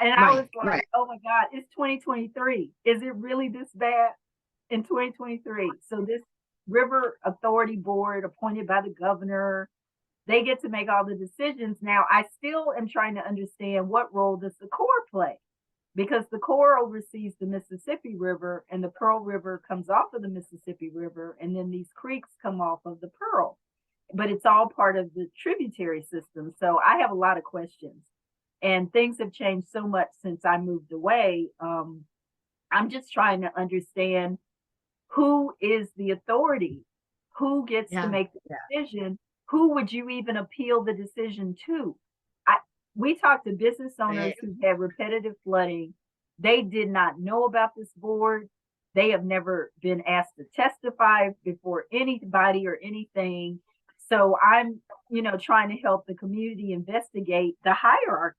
And I was like, oh my God, it's 2023. Is it really this bad in 2023? So this River Authority Board appointed by the governor, they get to make all the decisions. Now, I still am trying to understand what role does the Corps play? Because the Corps oversees the Mississippi River, and the Pearl River comes off of the Mississippi River, and then these creeks come off of the Pearl. But it's all part of the tributary system. So I have a lot of questions. And things have changed so much since I moved away. I'm just trying to understand who is the authority, who gets to make the decision, who would you even appeal the decision to? We talked to business owners who had repetitive flooding. They did not know about this board. They have never been asked to testify before anybody or anything. So I'm, trying to help the community investigate the hierarchy.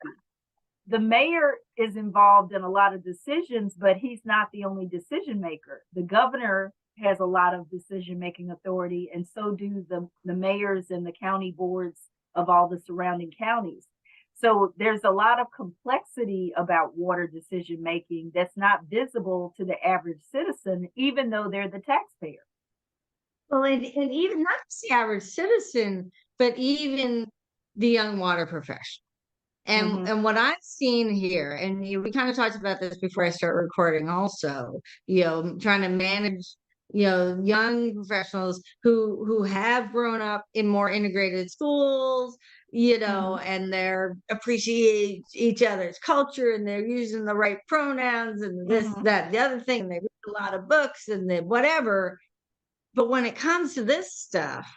The mayor is involved in a lot of decisions, but he's not the only decision maker. The governor has a lot of decision-making authority, and so do the mayors and the county boards of all the surrounding counties. So there's a lot of complexity about water decision-making that's not visible to the average citizen, even though they're the taxpayer. Well, and even not just the average citizen, but even the young water professional. And what I've seen here, and we kind of talked about this before I start recording also, trying to manage, young professionals who have grown up in more integrated schools, and they're appreciate each other's culture, and they're using the right pronouns and this, that, the other thing. They read a lot of books and whatever. But when it comes to this stuff,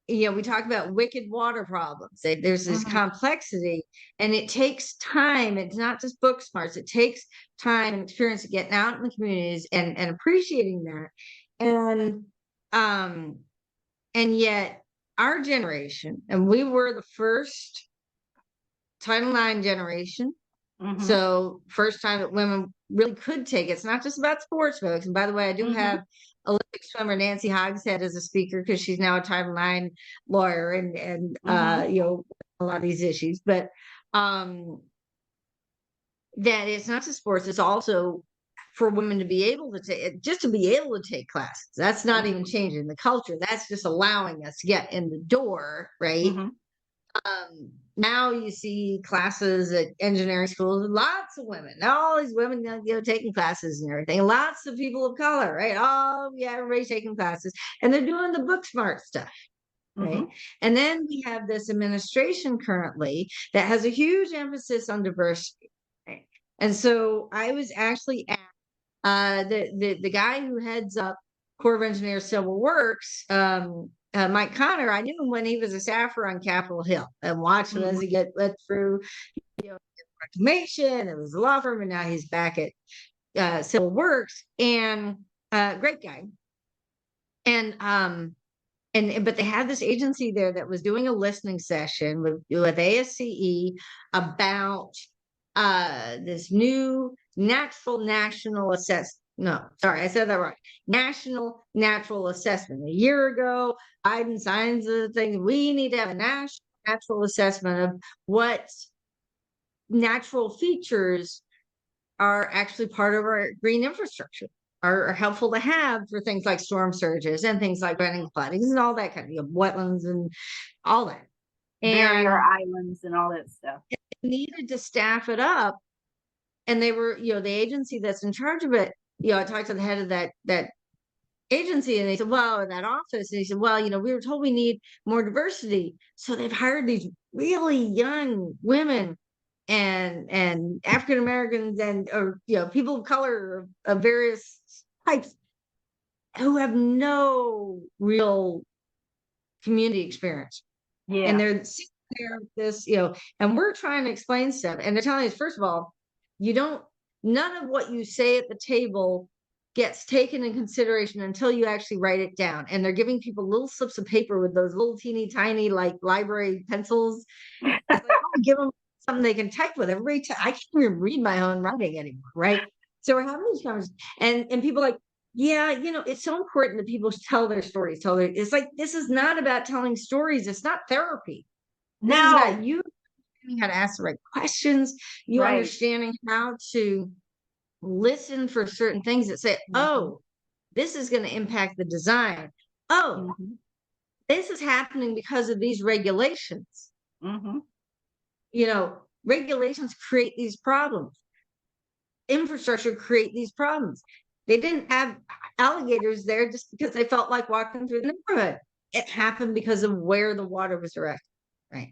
we talk about wicked water problems. There's this complexity, and it takes time. It's not just book smarts. It takes time and experience of getting out in the communities and appreciating that. And yet our generation, and we were the first Title IX generation. So first time that women really could take it. It's not just about sports, folks. And by the way, I do have Olympic swimmer Nancy Hogshead as a speaker because she's now a Title IX lawyer and a lot of these issues. But that it's not just sports; it's also for women to be able to take classes. That's not even changing the culture. That's just allowing us to get in the door, right? Now you see classes at engineering schools, lots of women, all these women, taking classes and everything. Lots of people of color, right? Oh, yeah, everybody's taking classes, and they're doing the book smart stuff, right? And then we have this administration currently that has a huge emphasis on diversity. Right? And so I was actually at the guy who heads up Corps of Engineers Civil Works. Mike Connor, I knew him when he was a staffer on Capitol Hill and watched him as he went through, reclamation. It was a law firm, and now he's back at Civil Works, and great guy. And but they had this agency there that was doing a listening session with ASCE about this new national assessment. No, sorry, I said that right. National natural assessment. A year ago, Biden signs the thing. We need to have a national natural assessment of what natural features are actually part of our green infrastructure, are helpful to have for things like storm surges and things like preventing floodings and all that kind of wetlands and all that. barrier And islands and all that stuff. they needed to staff it up. And they were, the agency that's in charge of it, I talked to the head of that agency and they said, well, in that office, and he said, well, we were told we need more diversity. So they've hired these really young women and African Americans or people of color of various types who have no real community experience. Yeah. And they're sitting there with this, and we're trying to explain stuff. And they're telling us, first of all, none of what you say at the table gets taken in consideration until you actually write it down. And they're giving people little slips of paper with those little teeny tiny like library pencils. It's like, give them something they can type with. I can't even read my own writing anymore, right? So we're having these conversations, and people are like, yeah, it's so important that people tell their stories. It's like, this is not about telling stories. It's not therapy. This is about you learning how to ask the right questions, you understanding how to listen for certain things that say, oh, this is going to impact the design. Oh, this is happening because of these regulations. Regulations create these problems. Infrastructure create these problems. They didn't have alligators there just because they felt like walking through the neighborhood. It happened because of where the water was directed, right?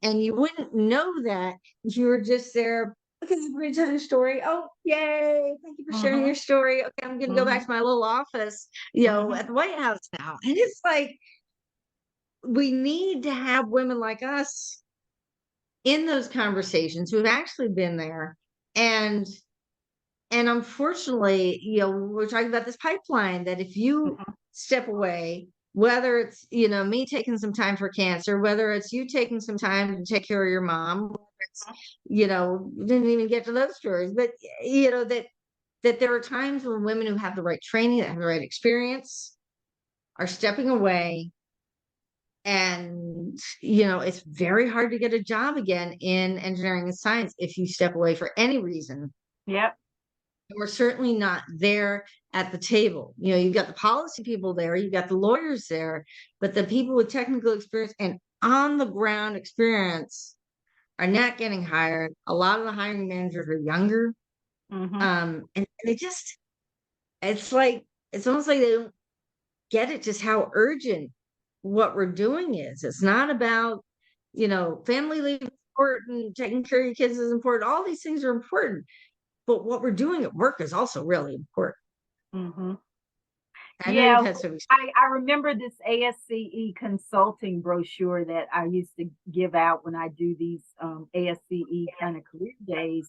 And you wouldn't know that if you were just there. Okay, everybody tell your story. Oh, yay! Thank you for sharing your story. Okay, I'm going to go back to my little office, at the White House now. And it's like, we need to have women like us in those conversations who have actually been there. And unfortunately, we're talking about this pipeline that if you step away, whether it's, me taking some time for cancer, whether it's you taking some time to take care of your mom, whether it's, didn't even get to those stories, but, that there are times when women who have the right training, that have the right experience, are stepping away. And, it's very hard to get a job again in engineering and science if you step away for any reason. Yep. We're certainly not there at the table. You've got the policy people there, you've got the lawyers there, but the people with technical experience and on the ground experience are not getting hired. A lot of the hiring managers are younger. And it's almost like they don't get it, just how urgent what we're doing is. It's not about, family leave is important, taking care of your kids is important. All these things are important. But what we're doing at work is also really important. I know you've had some I remember this ASCE consulting brochure that I used to give out when I do these ASCE kind of career days.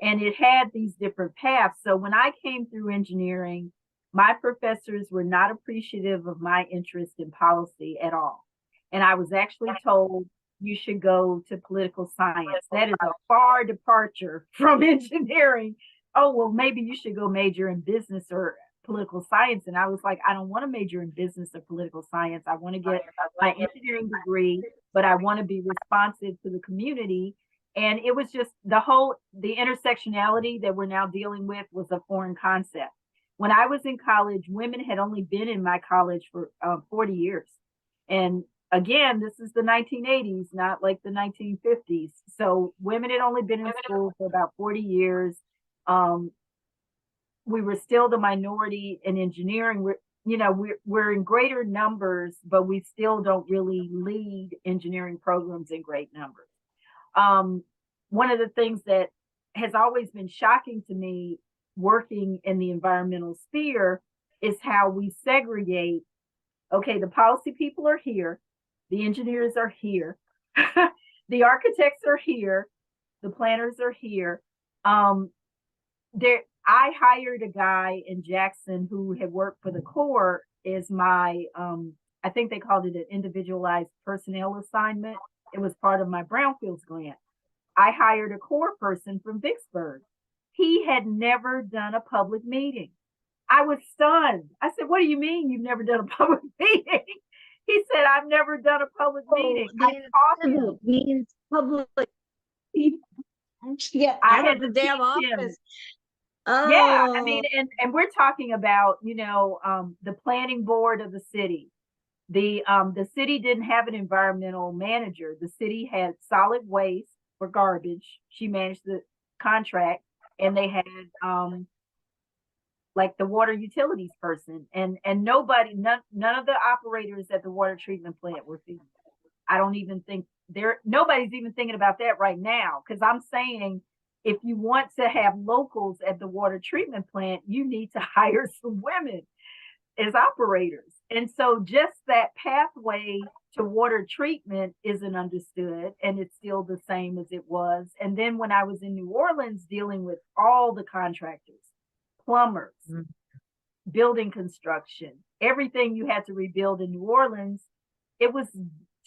And it had these different paths. So when I came through engineering, my professors were not appreciative of my interest in policy at all. And I was actually told, you should go to political science. That is a far departure from engineering. Oh, well, maybe you should go major in business or political science. And I was like, I don't want to major in business or political science. I want to get my engineering degree, but I want to be responsive to the community. And it was just the intersectionality that we're now dealing with was a foreign concept. When I was in college, women had only been in my college for 40 years. And again, this is the 1980s, not like the 1950s. So women had only been in school for about 40 years. We were still the minority in engineering. We're in greater numbers, but we still don't really lead engineering programs in great numbers. One of the things that has always been shocking to me working in the environmental sphere is how we segregate. Okay, the policy people are here, the engineers are here, the architects are here, the planners are here. I hired a guy in Jackson who had worked for the Corps as my, I I think they called it an individualized personnel assignment. It was part of my brownfields grant. I hired a core person from Vicksburg. He had never done a public meeting. I was stunned. I said, "What do you mean you've never done a public meeting?" He said, "I've never done a public meeting." I taught him. Means public. Yeah, I out had of to the damn teach him. office. Yeah, I Oh, mean, and we're talking about, the planning board of the city. The city didn't have an environmental manager. The city had solid waste for garbage. She managed the contract, and they had like the water utilities person, and none of the operators at the water treatment plant were female. I don't even think nobody's even thinking about that right now, because I'm saying if you want to have locals at the water treatment plant, you need to hire some women as operators. And so just that pathway to water treatment isn't understood, and it's still the same as it was. And then when I was in New Orleans dealing with all the contractors, plumbers, building construction, everything you had to rebuild in New Orleans, it was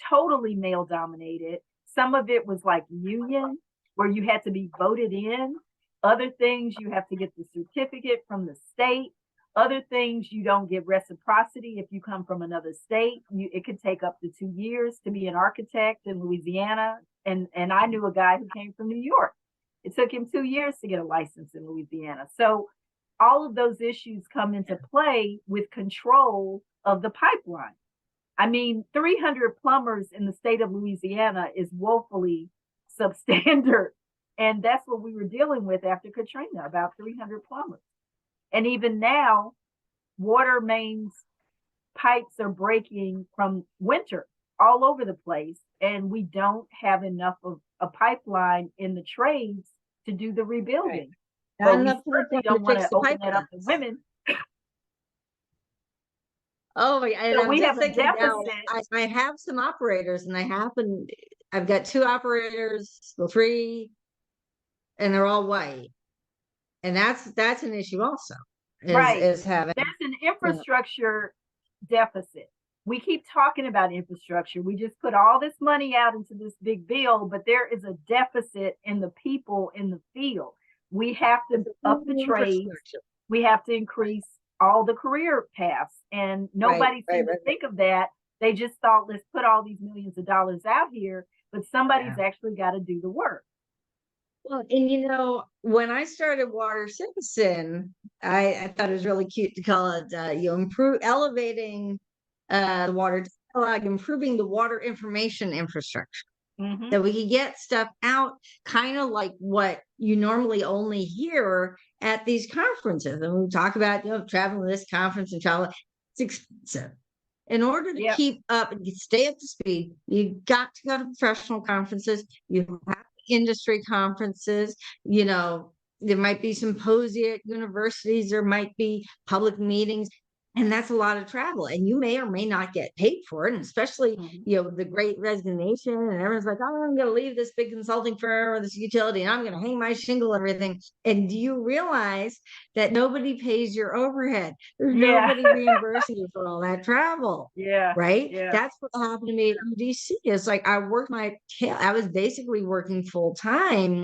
totally male dominated. Some of it was like union, where you had to be voted in. Other things you have to get the certificate from the state. Other things you don't get reciprocity if you come from another state. It could take up to 2 years to be an architect in Louisiana. And I knew a guy who came from New York. It took him 2 years to get a license in Louisiana. So all of those issues come into play with control of the pipeline. I mean, 300 plumbers in the state of Louisiana is woefully substandard. And that's what we were dealing with after Katrina, about 300 plumbers. And even now, water mains pipes are breaking from winter all over the place. And we don't have enough of a pipeline in the trades to do the rebuilding. But we certainly don't want to open that up to women. Oh, and So I'm we just have a thinking now, deficit. I have some operators, and I've got 2 operators, well, 3, and they're all white. And that's an issue also, Right. is having, There's an infrastructure deficit. We keep talking about infrastructure. We just put all this money out into this big bill, but there is a deficit in the people in the field. We have to up the trades. We have to increase all the career paths. And nobody seemed to think of that. They just thought, let's put all these millions of dollars out here, but somebody's actually got to do the work. Well, and when I started Water Citizen, I thought it was really cute to call it, elevating the water dialogue, improving the water information infrastructure. That we could get stuff out, kind of like what you normally only hear at these conferences. And we talk about, traveling to this conference and travel. It's expensive. In order to keep up and stay up to speed, you got to go to professional conferences. You have industry conferences. There might be symposia at universities. There might be public meetings. And that's a lot of travel, and you may or may not get paid for it. And especially, the great resignation, and everyone's like, "Oh, I'm going to leave this big consulting firm or this utility, and I'm going to hang my shingle and everything." And do you realize that nobody pays your overhead? There's nobody reimbursing you for all that travel. Right. That's what happened to me at UDC. It's like I was basically working full time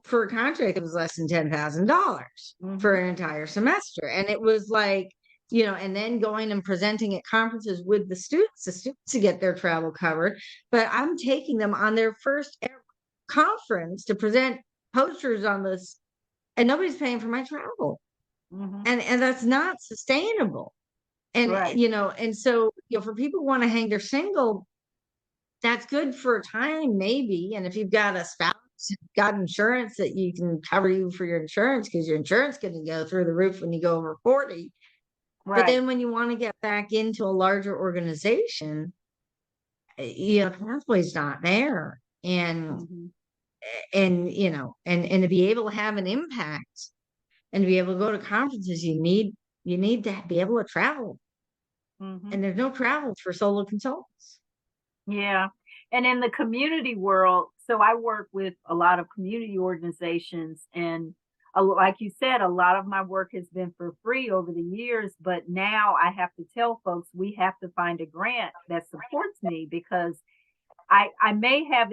for a contract that was less than $10,000 for an entire semester, and it was like, and then going and presenting at conferences with the students to get their travel covered. But I'm taking them on their first ever conference to present posters on this, and nobody's paying for my travel. And that's not sustainable. And, and so, for people who want to hang their shingle, that's good for a time, maybe. And if you've got a spouse, got insurance that you can cover you for your insurance, because your insurance is going to go through the roof when you go over 40. But then when you want to get back into a larger organization, the pathway's not there. And and to be able to have an impact and to be able to go to conferences, you need to be able to travel. And there's no travel for solo consultants. Yeah. And in the community world, so I work with a lot of community organizations, and like you said, a lot of my work has been for free over the years, but now I have to tell folks we have to find a grant that supports me because I may have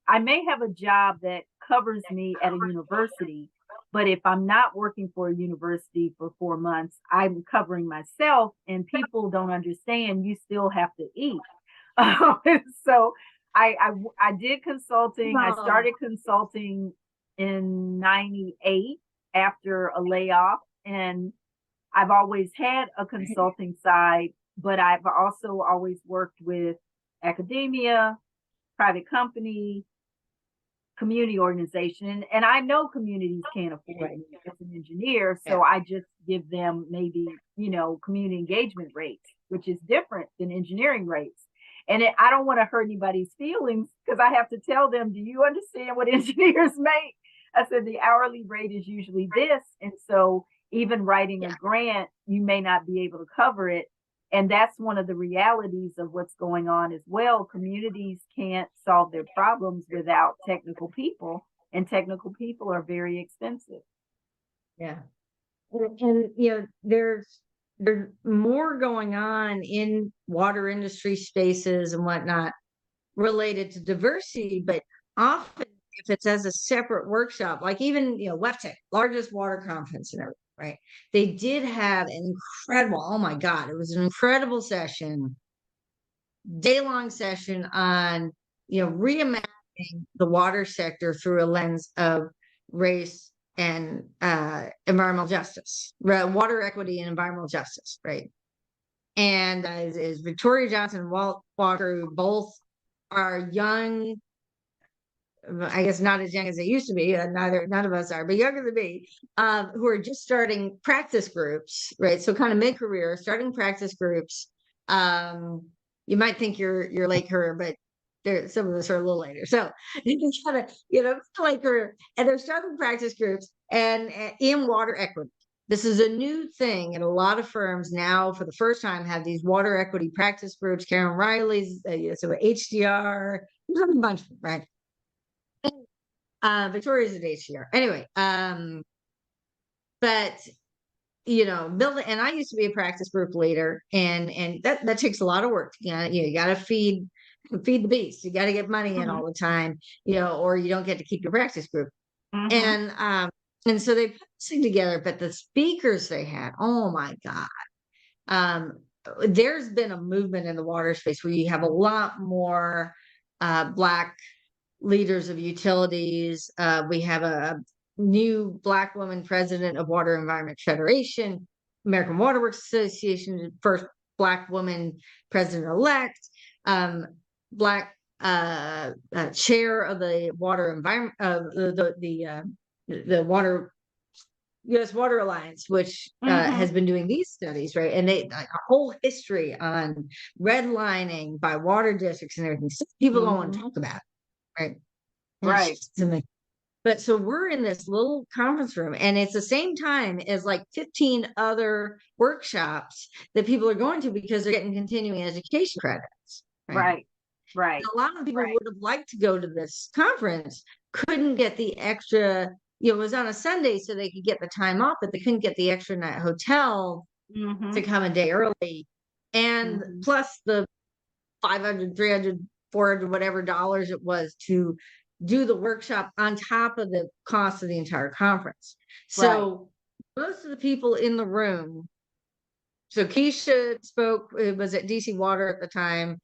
I may have a job that covers me at a university, but if I'm not working for a university for 4 months, I'm covering myself, and people don't understand you still have to eat. So I did consulting. I Wow. started consulting in 98 after a layoff, and I've always had a consulting side, but I've also always worked with academia, private company, community organization. And I know communities can't afford me as an engineer. So I just give them maybe, community engagement rates, which is different than engineering rates. And I don't want to hurt anybody's feelings because I have to tell them, do you understand what engineers make? I said the hourly rate is usually this. And so even writing a grant, you may not be able to cover it. And that's one of the realities of what's going on as well. Communities can't solve their problems without technical people, and technical people are very expensive. Yeah. And there's more going on in water industry spaces and whatnot related to diversity, but often if it's as a separate workshop, like even WEFTEC, largest water conference and everything, right? They did have an incredible, oh my God, it was an incredible session, day-long session on reimagining the water sector through a lens of race and environmental justice, water equity and environmental justice, right? And is Victoria Johnson and Walt Walker, who both are young, I guess not as young as they used to be, none of us are, but younger than me, who are just starting practice groups, right? So kind of mid-career, starting practice groups. You might think you're late career, but some of us are a little later. So you kind of, late career, and they're starting practice groups and in water equity. This is a new thing, and a lot of firms now, for the first time, have these water equity practice groups. Karen Riley's, so HDR, there's a bunch of them, right? Victoria's at HDR. Anyway, but building, and I used to be a practice group leader, and that takes a lot of work. You got to feed the beast. You got to get money in all the time, or you don't get to keep your practice group. And so they put this thing together, but the speakers they had, oh my God. There's been a movement in the water space where you have a lot more Black leaders of utilities. We have a new Black woman president of Water Environment Federation, American Water Works Association, first Black woman president-elect, Black chair of the Water Environment the Water U.S. Water Alliance, which has been doing these studies, right? And they a whole history on redlining by water districts and everything. So people don't want to talk about it, right? Right. But so we're in this little conference room, and it's the same time as like 15 other workshops that people are going to because they're getting continuing education credits. Right. A lot of people would have liked to go to this conference, couldn't get the extra. It was on a Sunday, so they could get the time off, but they couldn't get the extra night hotel to come a day early. And plus the $500, $300, $400, whatever dollars it was to do the workshop on top of the cost of the entire conference. So most of the people in the room, so Keisha spoke, it was at DC Water at the time.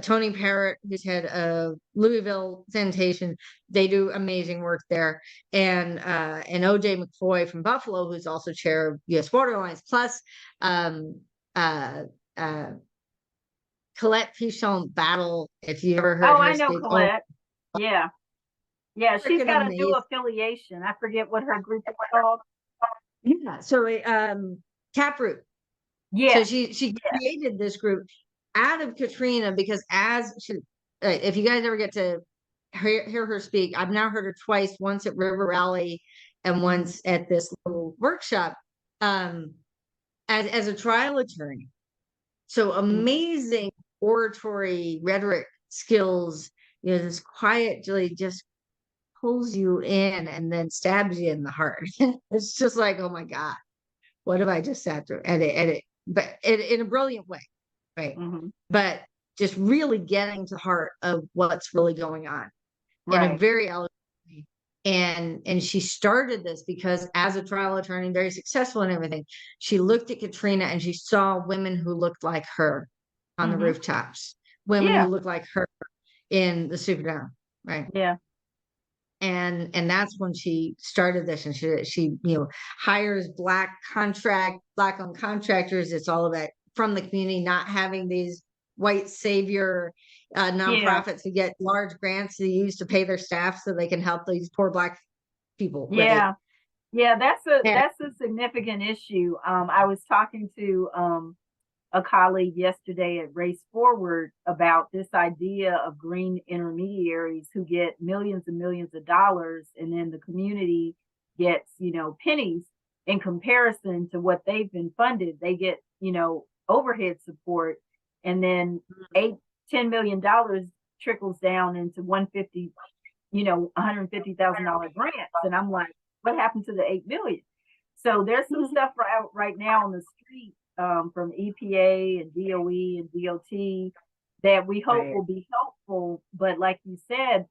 Tony Parrott, who's head of Louisville Sanitation, they do amazing work there. And OJ McFoy from Buffalo, who's also chair of U.S. Water Alliance, plus Colette Pichon Battle, if you ever heard her I know speak. Colette. Yeah. She's got a new affiliation. I forget what her group is called. Yeah. So Taproot. Yeah. So she created this group out of Katrina because if you guys ever get to hear her speak, I've now heard her twice, once at River Rally and once at this little workshop, as a trial attorney. So amazing oratory, rhetoric skills, this quietly just pulls you in and then stabs you in the heart. It's just like, oh my God, what have I just sat through? But in a brilliant way, right? Mm-hmm. But just really getting to the heart of what's really going on in a Right. very elegant way. And she started this because as a trial attorney, very successful and everything, she looked at Katrina and she saw women who looked like her on the Mm-hmm. rooftops, women who Yeah. looked like her in the Superdome, right? Yeah. And that's when she started this, and she hires black on contractors. It's all about from the community, not having these white savior Yeah. nonprofits who get large grants to use to pay their staff so they can help these poor black people, right? Yeah. Yeah. And That's a significant issue. I was talking to a colleague yesterday at Race Forward about this idea of green intermediaries who get millions and millions of dollars, and then the community gets, pennies in comparison to what they've been funded. They get, overhead support, and then $10 million trickles down into 150, $150,000 grants. And I'm like, what happened to the 8 million? So there's some stuff right now on the street from EPA and DOE and DOT that we hope right, will be helpful. But like you said,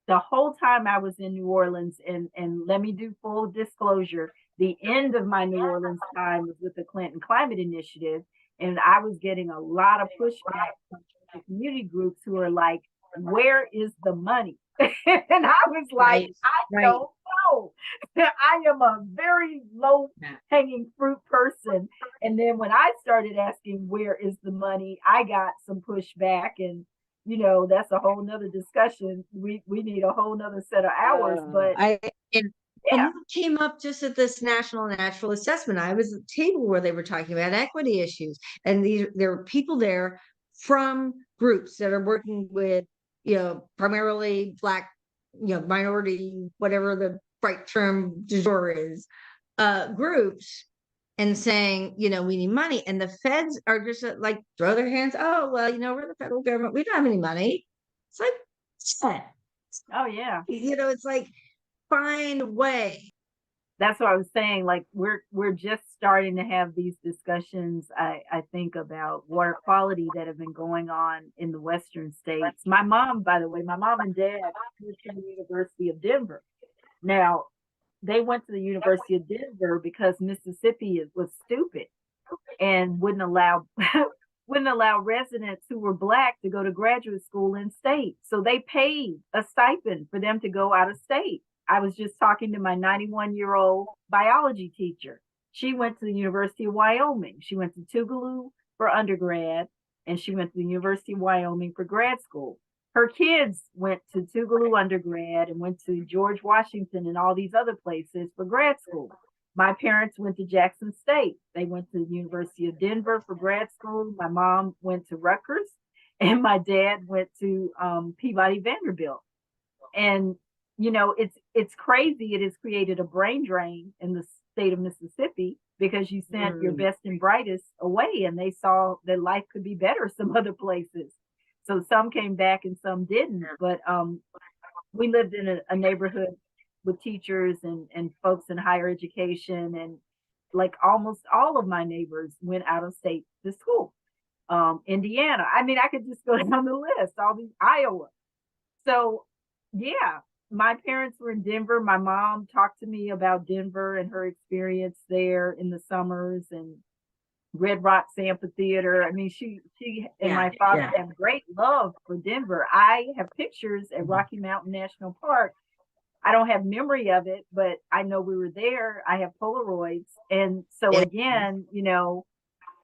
the whole time I was in New Orleans, and let me do full disclosure, the end of my New Orleans time was with the Clinton Climate Initiative, and I was getting a lot of pushback from the community groups who are like, where is the money? And I was like, right, I right. don't know. I am a very low Yeah. hanging fruit person. And then when I started asking where is the money, I got some pushback, and that's a whole nother discussion. We need a whole nother set of hours. But I and yeah. that came up just at this National Natural Assessment. I was at the table where they were talking about equity issues, and there are people there from groups that are working with, primarily Black, minority, whatever the right term du jour is, groups, and saying, we need money, and the feds are just like throw their hands. Oh well, we're the federal government. We don't have any money. It's like, shit. Oh yeah. It's like find a way. That's what I was saying. Like we're just starting to have these discussions, I think, about water quality that have been going on in the western states. My mom, by the way, my mom and dad went to the University of Denver. Now, they went to the University of Denver because Mississippi was stupid and wouldn't allow residents who were Black to go to graduate school in state. So they paid a stipend for them to go out of state. I was just talking to my 91-year-old biology teacher. She went to the University of Wyoming. She went to Tougaloo for undergrad, and she went to the University of Wyoming for grad school. Her kids went to Tougaloo undergrad and went to George Washington and all these other places for grad school. My parents went to Jackson State. They went to the University of Denver for grad school. My mom went to Rutgers, and my dad went to Peabody Vanderbilt. And it's crazy. It has created a brain drain in the state of Mississippi because you sent your best and brightest away, and they saw that life could be better some other places. So some came back and some didn't. But we lived in a neighborhood with teachers and folks in higher education, and like almost all of my neighbors went out of state to school. Indiana. I mean, I could just go down the list, all these Iowa. So yeah, my parents were in Denver. My mom talked to me about Denver and her experience there in the summers, and Red Rocks Amphitheater. I mean, she and my father have great love for Denver. I have pictures at Rocky Mountain National Park. I don't have memory of it, but I know we were there. I have Polaroids. And so Yeah. again,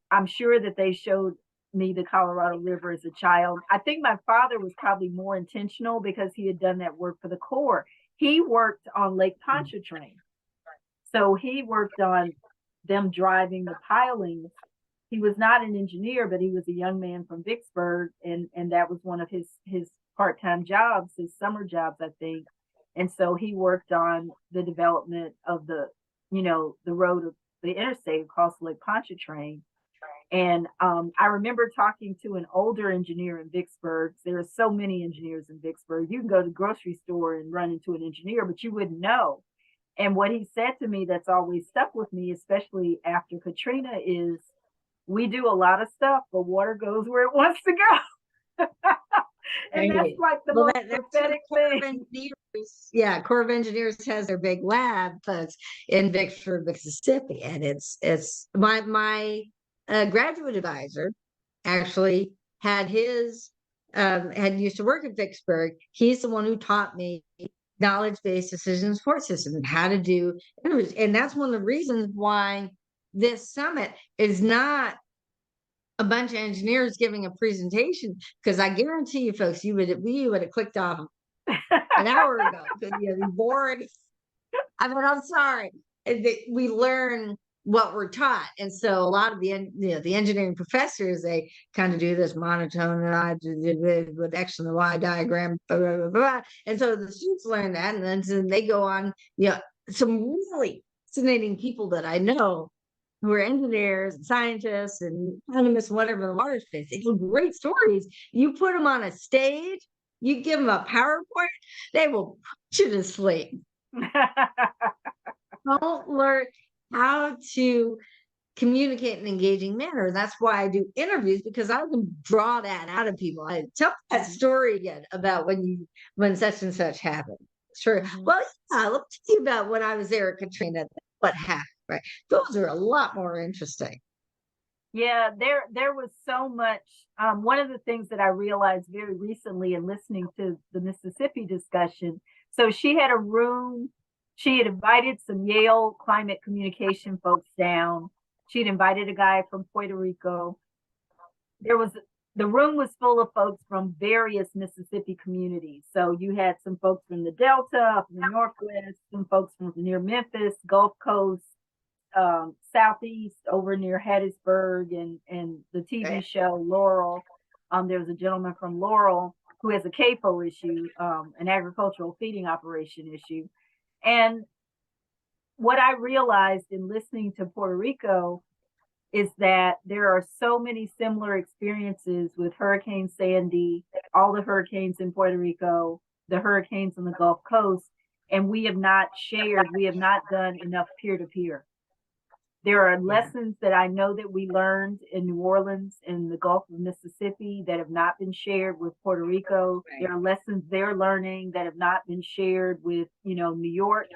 I'm sure that they showed me the Colorado River as a child. I think my father was probably more intentional because he had done that work for the Corps. He worked on Lake Pontchartrain. So he worked on them driving the pilings. He was not an engineer, but he was a young man from Vicksburg, and that was one of his part-time jobs, his summer jobs, I think. And so he worked on the development of the road of the interstate across Lake Pontchartrain. And I remember talking to an older engineer in Vicksburg. There are so many engineers in Vicksburg. You can go to the grocery store and run into an engineer, but you wouldn't know. And what he said to me that's always stuck with me, especially after Katrina, is we do a lot of stuff, but water goes where it wants to go. And that's Right. like the Well, most that's what prophetic Corps of thing. Engineers, yeah, Corps of Engineers has their big lab, folks, in Vicksburg, Mississippi, and it's my graduate advisor actually had used to work in Vicksburg. He's the one who taught me knowledge-based decision support system and how to do interviews, and that's one of the reasons why this summit is not a bunch of engineers giving a presentation, because I guarantee you folks, we would have clicked off an hour ago because you're bored. I mean, I'm sorry. We learn what we're taught, and so a lot of the engineering professors, they kind of do this monotone with X and the Y diagram, blah, blah, blah, blah. And so the students learn that, and then so they go on. Some really fascinating people that I know who are engineers and scientists and economists, whatever, in the water space. They have great stories. You put them on a stage, you give them a PowerPoint, they will put you to sleep. Don't learn how to communicate in an engaging manner. That's why I do interviews, because I can draw that out of people. I tell that story again about when such and such happened. Sure. Well, yeah, let me tell you about when I was there at Katrina, what happened, right? Those are a lot more interesting. Yeah, there was so much. One of the things that I realized very recently in listening to the Mississippi discussion, so she had a room, she had invited some Yale climate communication folks down. She'd invited a guy from Puerto Rico. There was the room was full of folks from various Mississippi communities. So you had some folks from the Delta, from the Northwest, some folks from near Memphis, Gulf Coast, southeast over near Hattiesburg, and the TV show Laurel. There was a gentleman from Laurel who has a CAFO issue, an agricultural feeding operation issue. And what I realized in listening to Puerto Rico is that there are so many similar experiences with Hurricane Sandy, all the hurricanes in Puerto Rico, the hurricanes on the Gulf Coast, and we have not done enough peer to peer. There are lessons that I know that we learned in New Orleans and the Gulf of Mississippi that have not been shared with Puerto Rico. There are lessons they're learning that have not been shared with, New York.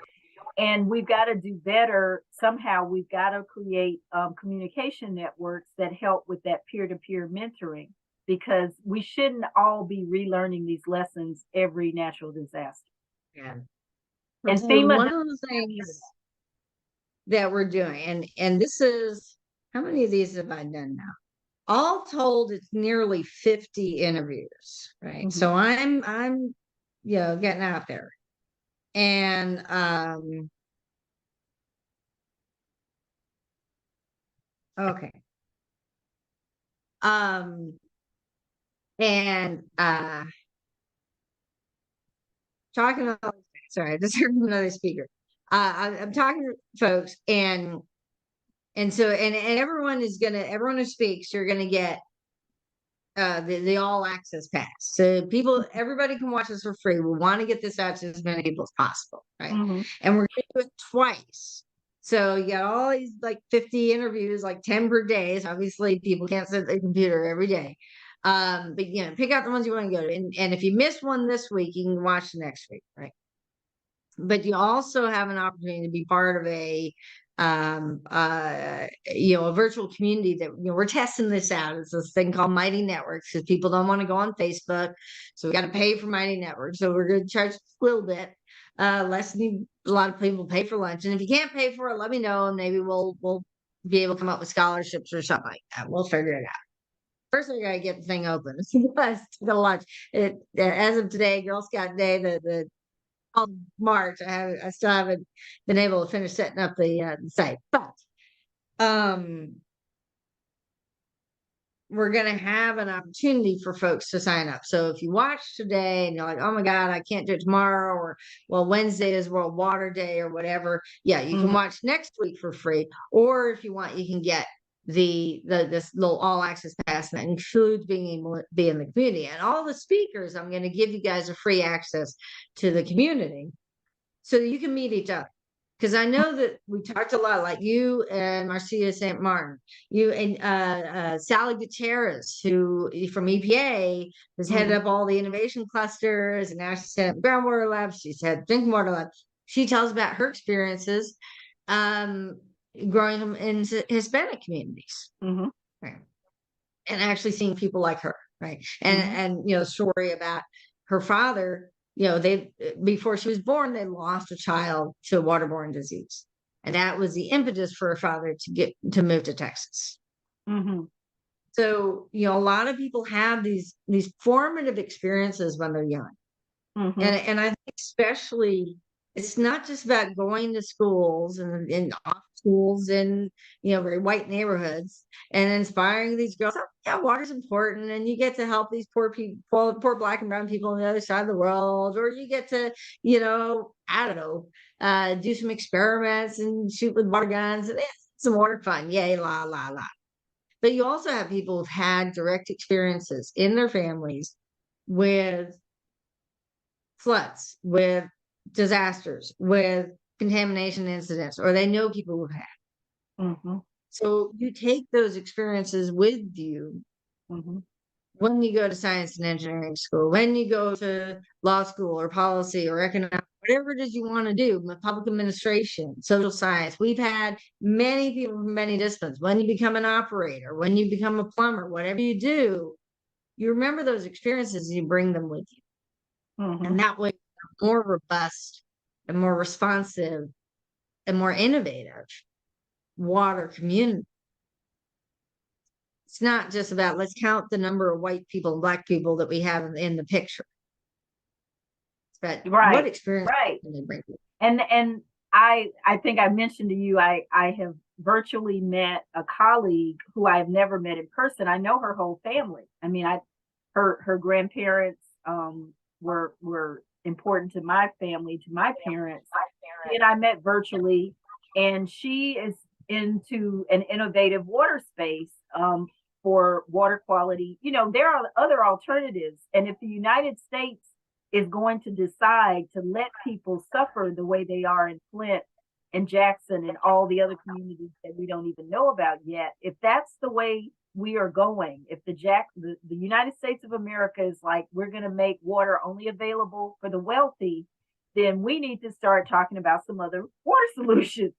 And we've got to do better. Somehow we've got to create communication networks that help with that peer-to-peer mentoring, because we shouldn't all be relearning these lessons every natural disaster. Yeah. And So FEMA, one of the things that we're doing, and this is, how many of these have I done now? All told, it's nearly 50 interviews, right? So I'm getting out there. And okay. And talking about, sorry, I just heard another speaker. I'm talking to folks, and so everyone who speaks, you're gonna get the all access pass. So everybody can watch this for free. We want to get this out to as many people as possible, right? And we're gonna do it twice. So you got all these like 50 interviews, like 10 per day. So obviously people can't sit at the computer every day. But pick out the ones you want to go to. And if you miss one this week, you can watch the next week, right? But you also have an opportunity to be part of a virtual community that we're testing this out. It's this thing called Mighty Networks, because people don't want to go on Facebook, so we got to pay for Mighty Networks. So we're going to charge a little bit less than a lot of people pay for lunch. And if you can't pay for it, let me know, and maybe we'll be able to come up with scholarships or something like that. We'll figure it out. First, we got to get the thing open. The lunch. As of today, Girl Scout Day, the March, I still haven't been able to finish setting up the site, but we're going to have an opportunity for folks to sign up. So if you watch today and you're like, oh my God, I can't do it tomorrow, or well, Wednesday is World Water Day or whatever, you can watch next week for free. Or if you want, you can get this little all access pass, and that includes being able to be in the community. And all the speakers, I'm going to give you guys a free access to the community so that you can meet each other. Because I know that we talked a lot, like you and Marcia St. Martin, you and Sally Gutierrez, who from EPA has headed up all the innovation clusters, and now she's head up groundwater labs. She's had drinking water lab. She tells about her experiences growing them in Hispanic communities, right? And actually seeing people like her, right? And story about her father. They before she was born, they lost a child to a waterborne disease, and that was the impetus for her father to move to Texas. So a lot of people have these formative experiences when they're young, and I think especially it's not just about going to schools and off schools in very white neighborhoods and inspiring these girls. Oh, yeah, water's important, and you get to help these poor people, poor Black and brown people on the other side of the world, or you get to I don't know, do some experiments and shoot with water guns and some water fun, yay, la la la. But you also have people who've had direct experiences in their families with floods, with disasters, with contamination incidents, or they know people who've had. So you take those experiences with you when you go to science and engineering school, when you go to law school or policy or economics, whatever it is you want to do, public administration, social science. We've had many people from many disciplines. When you become an operator, when you become a plumber, whatever you do, you remember those experiences and you bring them with you. And that way, more robust and more responsive and more innovative water community. It's not just about let's count the number of white people and Black people that we have in the picture. It's about what experience can they bring? And I think I mentioned to you, I have virtually met a colleague who I have never met in person. I know her whole family. I mean, her grandparents were important to my family, to my parents. And I met virtually, and she is into an innovative water space for water quality. There are other alternatives. And if the United States is going to decide to let people suffer the way they are in Flint and Jackson and all the other communities that we don't even know about yet, if that's the way we are going, if the United States of America is like, we're going to make water only available for the wealthy, then we need to start talking about some other water solutions.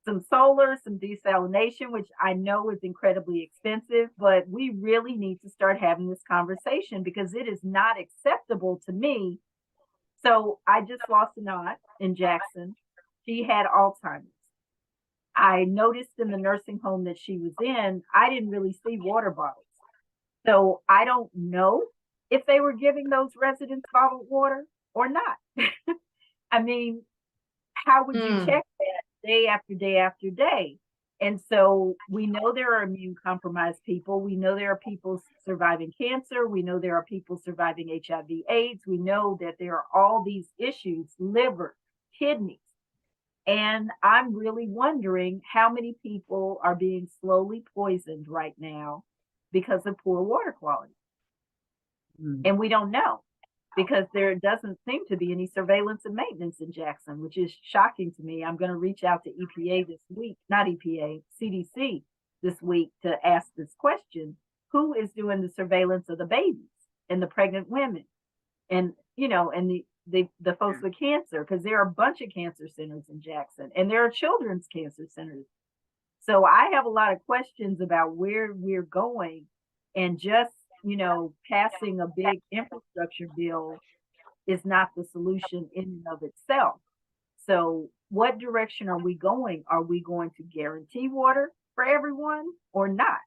Some solar, some desalination, which I know is incredibly expensive, but we really need to start having this conversation because it is not acceptable to me. So I just lost an aunt in Jackson. She had Alzheimer's. I noticed in the nursing home that she was in, I didn't really see water bottles. So I don't know if they were giving those residents bottled water or not. I mean, how would you check that day after day after day? And so we know there are immune compromised people. We know there are people surviving cancer. We know there are people surviving HIV/AIDS. We know that there are all these issues, liver, kidneys. And I'm really wondering how many people are being slowly poisoned right now because of poor water quality. And we don't know because there doesn't seem to be any surveillance and maintenance in Jackson, which is shocking to me. I'm going to reach out to EPA this week, not EPA, CDC this week to ask this question. Who is doing the surveillance of the babies and the pregnant women and, and the folks with cancer? Because there are a bunch of cancer centers in Jackson and there are children's cancer centers. So I have a lot of questions about where we're going, and just passing a big infrastructure bill is not the solution in and of itself. So what direction are we going? Are we going to guarantee water for everyone or not?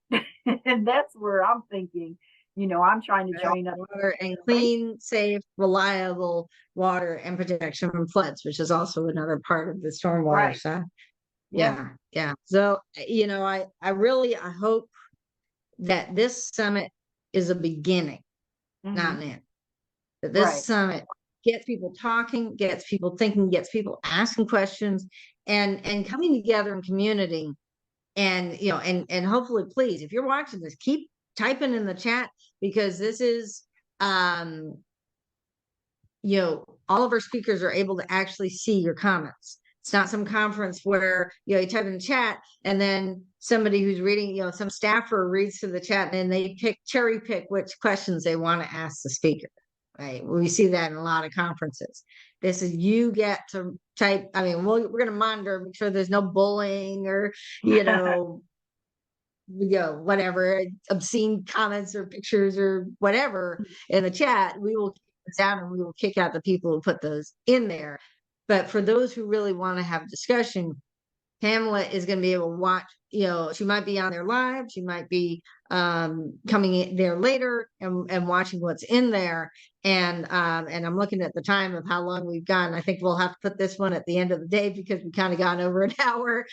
And that's where I'm thinking, I'm trying to train up water and clean, safe, reliable water and protection from floods, which is also another part of the stormwater side. Yeah. So, I hope that this summit is a beginning, not an end. That this summit gets people talking, gets people thinking, gets people asking questions, and coming together in community and and hopefully, please, if you're watching this, keep typing in the chat, because this is um all of our speakers are able to actually see your comments. It's not some conference where you type in the chat and then somebody who's reading, some staffer reads to the chat and then they cherry pick which questions they want to ask the speaker. Right? We see that in a lot of conferences. This is, you get to type. I mean, we're going to monitor, make sure there's no bullying or whatever obscene comments or pictures or whatever in the chat. We will keep this down and we will kick out the people who put those in there. But for those who really want to have discussion, Pamela is going to be able to watch. She might be on there live, she might be coming in there later and watching what's in there. And I'm looking at the time of how long we've gone. I think we'll have to put this one at the end of the day because we've kind of gone over an hour.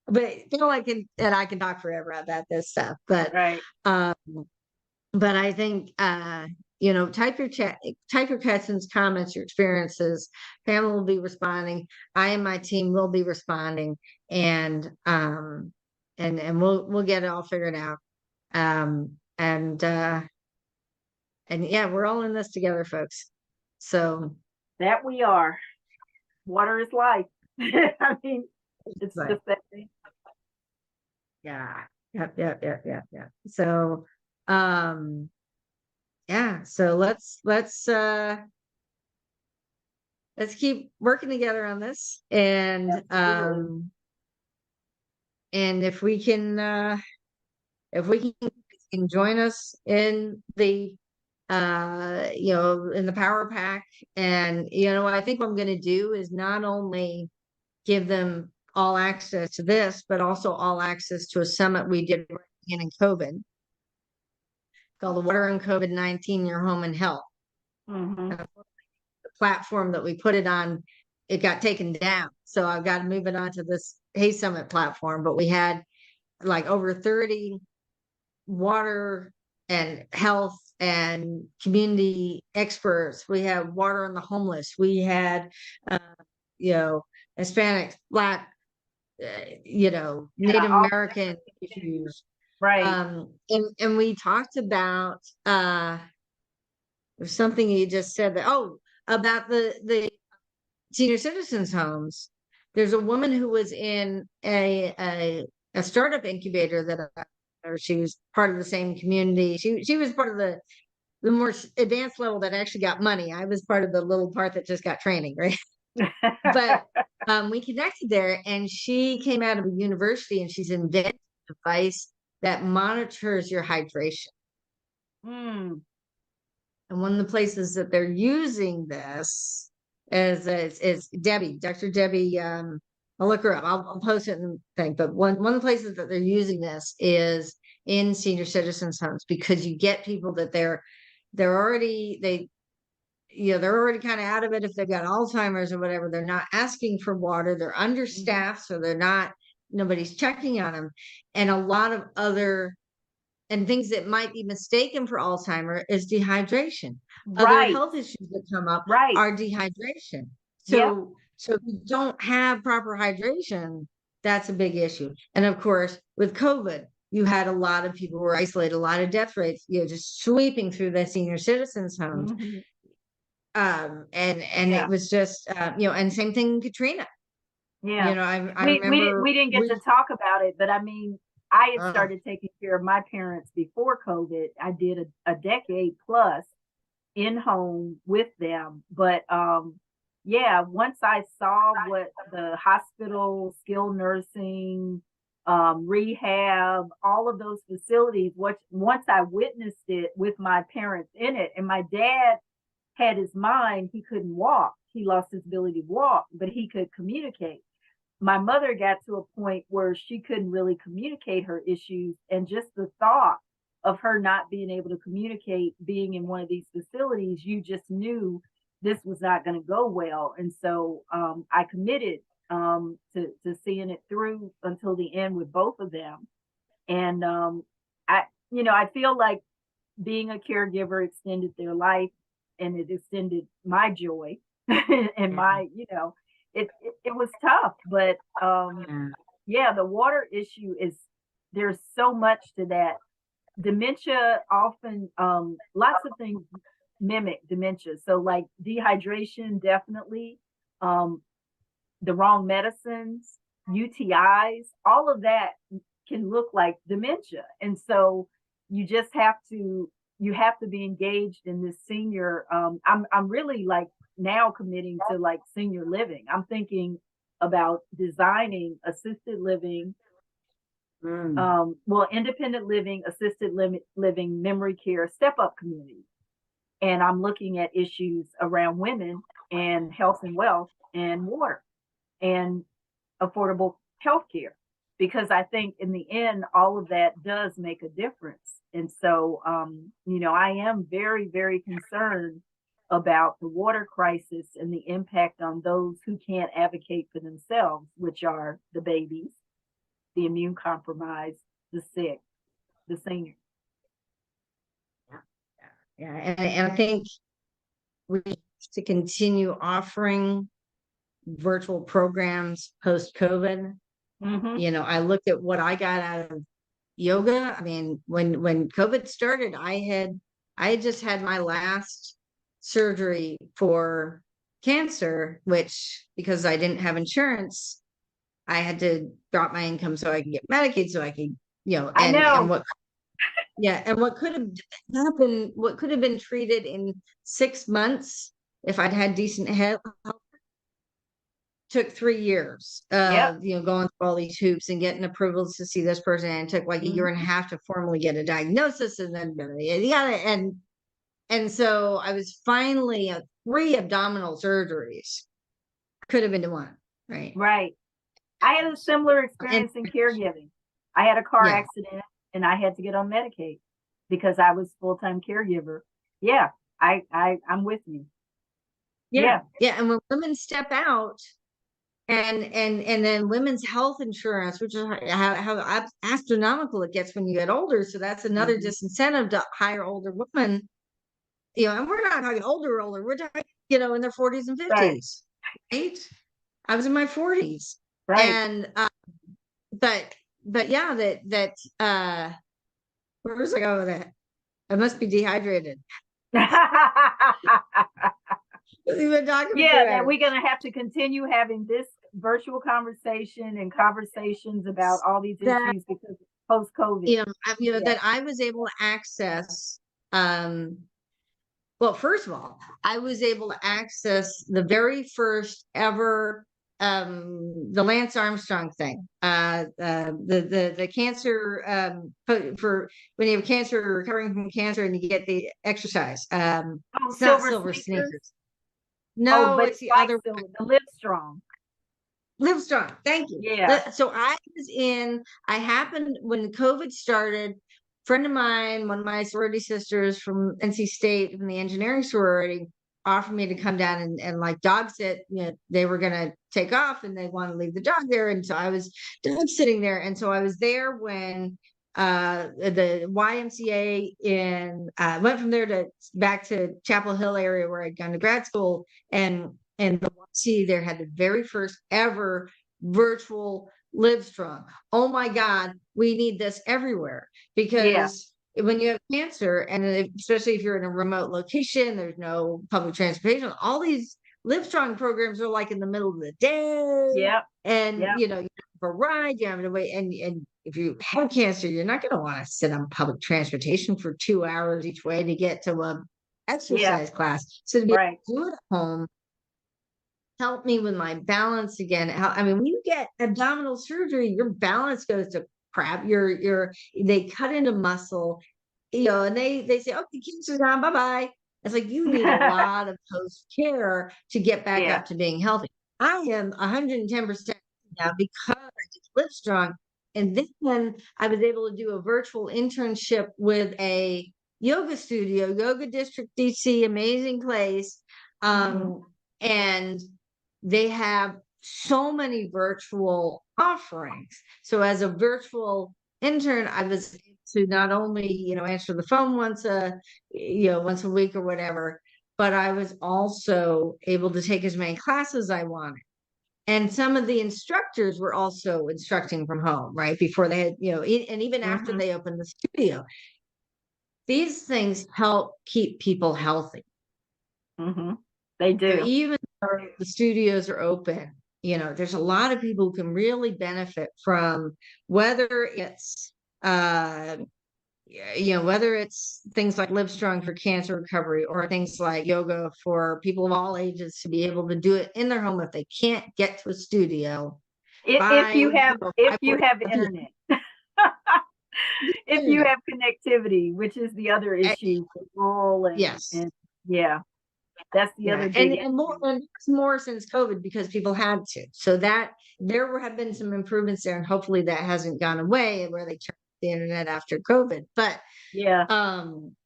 But I can talk forever about this stuff. But Right. But I think type your questions, comments, your experiences. Pamela will be responding. I and my team will be responding, and we'll get it all figured out. And yeah, we're all in this together, folks. So that we are. Water is life. I mean, it's right. just that thing. Yeah. Yep. So, yeah. So let's keep working together on this, and if we can join us in the in the power pack. And I think what I'm going to do is not only give them all access to this, but also all access to a summit we did in COVID called the Water and COVID-19, Your Home and Health. The platform that we put it on, it got taken down. So I've got to move it onto this Hay Summit platform. But we had like over 30 water and health and community experts. We had water on the homeless. We had, Hispanic, Black, Native American issues. Right. And we talked about there's something you just said about the senior citizens homes. There's a woman who was in a startup incubator or she was part of the same community. She was part of the more advanced level that actually got money. I was part of the little part that just got training, right? But we connected there, and she came out of a university and she's invented a device that monitors your hydration. And one of the places that they're using this is Debbie, Dr. Debbie. I'll look her up. I'll post it in the thing. But one of the places that they're using this is in senior citizens homes, because you get people that they're already kind of out of it. If they've got Alzheimer's or whatever, they're not asking for water. They're understaffed, so nobody's checking on them. And a lot of other things that might be mistaken for Alzheimer is dehydration. Other health issues that come up are dehydration. So if you don't have proper hydration, that's a big issue. And of course, with COVID, you had a lot of people who were isolated, a lot of death rates, just sweeping through the senior citizens homes. And it was just, and same thing in Katrina. I remember we didn't get to talk about it, but I mean, I had started taking care of my parents before COVID. I did a decade plus in home with them. But once I saw what the hospital, skilled nursing, rehab, all of those facilities, once I witnessed it with my parents in it, and my dad had his mind, he couldn't walk. He lost his ability to walk, but he could communicate. My mother got to a point where she couldn't really communicate her issues, and just the thought of her not being able to communicate being in one of these facilities, you just knew this was not going to go well. And so I committed to seeing it through until the end with both of them. And I feel like being a caregiver extended their life, and it extended my joy and my, it was tough, but yeah, the water issue is, there's so much to that. Dementia often, lots of things mimic dementia. So like dehydration, definitely, um, the wrong medicines, UTIs, all of that can look like dementia. And so you just have to, you have to be engaged in this senior. I'm really like now committing to like senior living. I'm thinking about designing assisted living, well, independent living, living, memory care, step up communities. And I'm looking at issues around women and health and wealth and water and affordable health care. Because I think in the end, all of that does make a difference. And so, I am very, very concerned about the water crisis and the impact on those who can't advocate for themselves, which are the babies, the immune compromised, the sick, the seniors. Yeah. And I think we have to continue offering virtual programs post COVID. Mm-hmm. I looked at what I got out of yoga. I mean, when COVID started, I had just had my last surgery for cancer, which because I didn't have insurance, I had to drop my income so I could get Medicaid so I could, I and know. what and what could have happened, what could have been treated in 6 months if I'd had decent health took 3 years Yep. of going through all these hoops and getting approvals to see this person, and it took like a year and a Mm-hmm. half to formally get a diagnosis, and then and so I was finally 3 abdominal surgeries could have been to one, right? Right. I had a similar And experience in caregiving. I had a car yeah, accident and I had to get on Medicaid because I was full-time caregiver. Yeah, I'm with you. yeah, Yeah, yeah. And when women step out, and then women's health insurance, which is how astronomical it gets when you get older. So that's another hmm, disincentive to hire older women. And we're not talking older. We're talking, in their 40s and right, 50s, right? I was in my 40s. right. And but yeah, where was I going with that? I must be dehydrated. We've been talking Yeah, that forever. we're gonna have to continue having this virtual conversation and conversations about all these That issues because post-COVID. Yeah. that I was able to access. Well, first of all, I was able to access the very first ever the Lance Armstrong thing. The cancer for when you have cancer, recovering from cancer, and you get the exercise. Oh, It's not silver silver sneakers. sneakers. Oh, No, but it's it's the like other silver, the live strong. Live Strong. Thank you. Yeah. So I happened when COVID started. Friend of mine, one of my sorority sisters from NC State from the engineering sorority, offered me to come down and like dog sit. They were going to take off and they want to leave the dog there. And so I was dog sitting there. And so I was there when the YMCA went from there to back to Chapel Hill area where I'd gone to grad school, and the YMCA there had the very first ever virtual Live Strong. Oh my God, we need this everywhere Yeah. because when you have cancer, and especially if you're in a remote location, there's no public transportation. All these Live Strong programs are like in the middle of the day, Yep. and Yep. you have a ride, you have to wait, and if you have cancer, you're not going to want to sit on public transportation for 2 hours each way to get to a Yeah. exercise class. So to be able Right. to do it at home helped me with my balance again. I mean, when you get abdominal surgery, your balance goes to crap. They cut into muscle, and they say, okay, cancer's gone, bye bye. It's like you need a lot of post care to get back Yeah. up to being healthy. I am 110% now because I just live strong. And then I was able to do a virtual internship with a yoga studio, Yoga District DC, amazing place. Hmm. And they have so many virtual offerings. So as a virtual intern, I was able to not only, answer the phone once a week or whatever, but I was also able to take as many classes I wanted. And some of the instructors were also instructing from home, right? Before they had, and even after Mhm. they opened the studio. These things help keep people healthy. Mhm. They So do. even though the studios are open, there's a lot of people who can really benefit from whether it's uh whether it's things like Live Strong for cancer recovery or things like yoga for people of all ages to be able to do it in their home if they can't get to a studio If by you have if you have 5:45 p.m. internet. If you have connectivity, which is the other Eh, issue for rural Yes. and yeah, that's the Yeah. other big And more issue. and it's more since COVID because people had to. So that have been some improvements there, and hopefully that hasn't gone away where they turned off the internet after COVID. But Yeah, um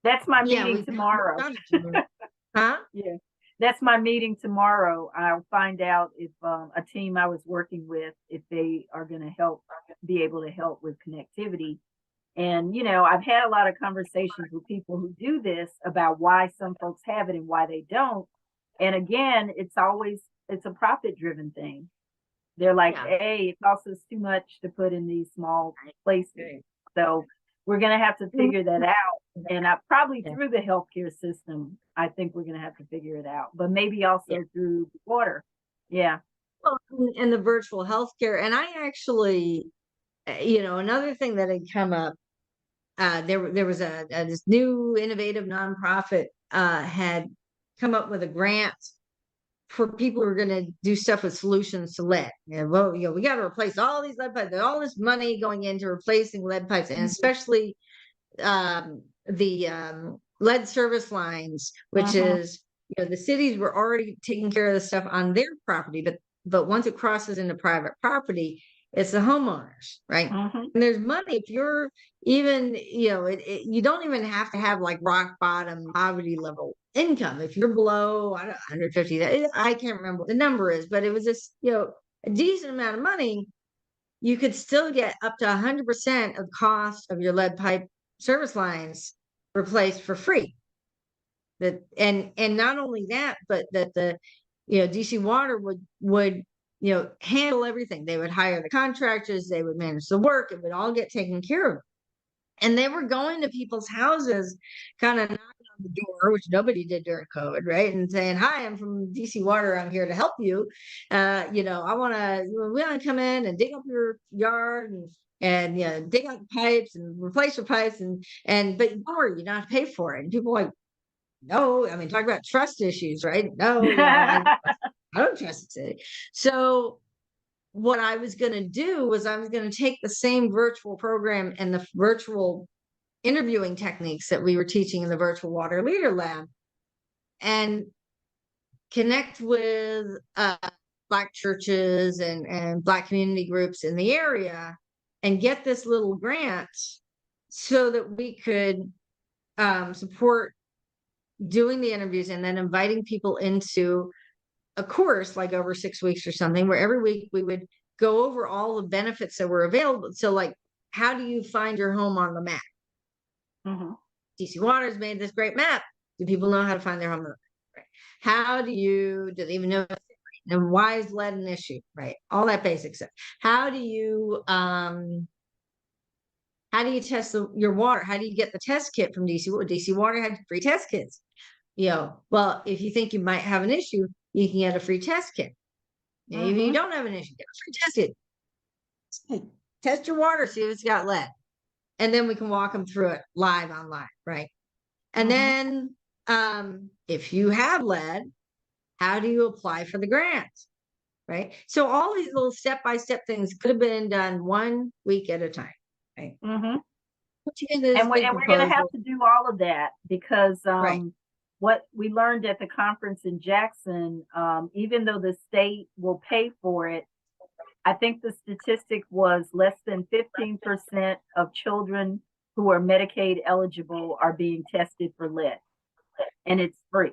that's my yeah, meeting we've tomorrow. got it. Huh? Yeah, that's my meeting tomorrow. I'll find out if a team I was working with, if they are going to help, be able to help with connectivity. And, I've had a lot of conversations with people who do this about why some folks have it and why they don't. And again, it's a profit driven thing. They're like, Yeah. hey, it costs us too much to put in these small places. Right. So we're going to have to figure that out. And I probably Yeah. through the healthcare system, I think we're going to have to figure it out, but maybe Yeah. also through water. Yeah. Well, and the virtual healthcare. And I actually, another thing that had come up, there was this new innovative nonprofit had come up with a grant for people who are going to do stuff with solutions to lead. Well, we got to replace all these lead pipes. There's all this money going into replacing lead pipes, and Mhm. especially the lead service lines, which Mhm. is, the cities were already taking care of the stuff on their property, but once it crosses into private property, it's the homeowners, right? Mhm. And there's money if you're even, you don't even have to have like rock bottom poverty level income. If you're below, I don't know, 150, I can't remember what the number is, but it was this, a decent amount of money. You could still get up to 100% of cost of your lead pipe service lines replaced for free. And not only that, but that the DC Water would handle everything. They would hire the contractors, they would manage the work, it would all get taken care of. And they were going to people's houses, kind of knocking on the door, which nobody did during COVID, right? And saying, "Hi, I'm from DC Water. I'm here to help you. I want to. We want to come in and dig up your yard and dig out the pipes and replace your pipes but don't worry, you don't have to pay for it." And people were like, "No, I mean, talk about trust issues, right? No, I don't trust the city." So what I was going to do was I was going to take the same virtual program and the virtual interviewing techniques that we were teaching in the virtual water leader lab and connect with Black churches and Black community groups in the area and get this little grant so that we could support doing the interviews and then inviting people into a course like over 6 weeks or something, where every week we would go over all the benefits that were available. So like, how do you find your home on the map? Mhm. DC Water's made this great map. Do people know how to find their home? Right. How do they even know? And why is lead an issue? Right. All that basic stuff. How do you test your water? How do you get the test kit from DC Water? DC Water had free test kits. Well, if you think you might have an issue, you can get a free test kit. If you Mhm. don't have an issue, get a free test kit. Test your water, see if it's got lead. And then we can walk them through it live online, right? And Mhm. then if you have lead, how do you apply for the grant? Right. So all these little step-by-step things could have been done 1 week at a time. Right. Mhm. Put together this big And we're going to have proposal. to do all of that because Right. what we learned at the conference in Jackson, even though the state will pay for it, I think the statistic was less than 15% of children who are Medicaid eligible are being tested for lead, and it's free.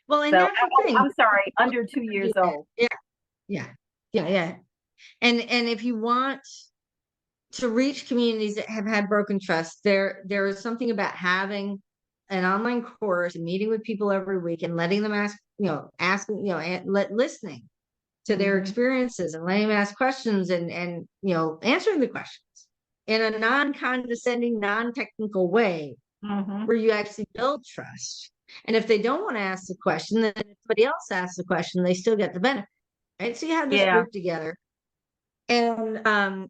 Well, and So, that's the thing. I'm sorry, under 2 years old. Yeah. Yeah. Yeah. Yeah. And if you want to reach communities that have had broken trust, there is something about having an online course and meeting with people every week and letting them ask asking, listening to their experiences and letting them ask questions and answering the questions in a non-condescending, non-technical way where you actually build trust. And if they don't want to ask the question, then if somebody else asks the question, they still get the benefit. Right. So you have this Yeah. group together. And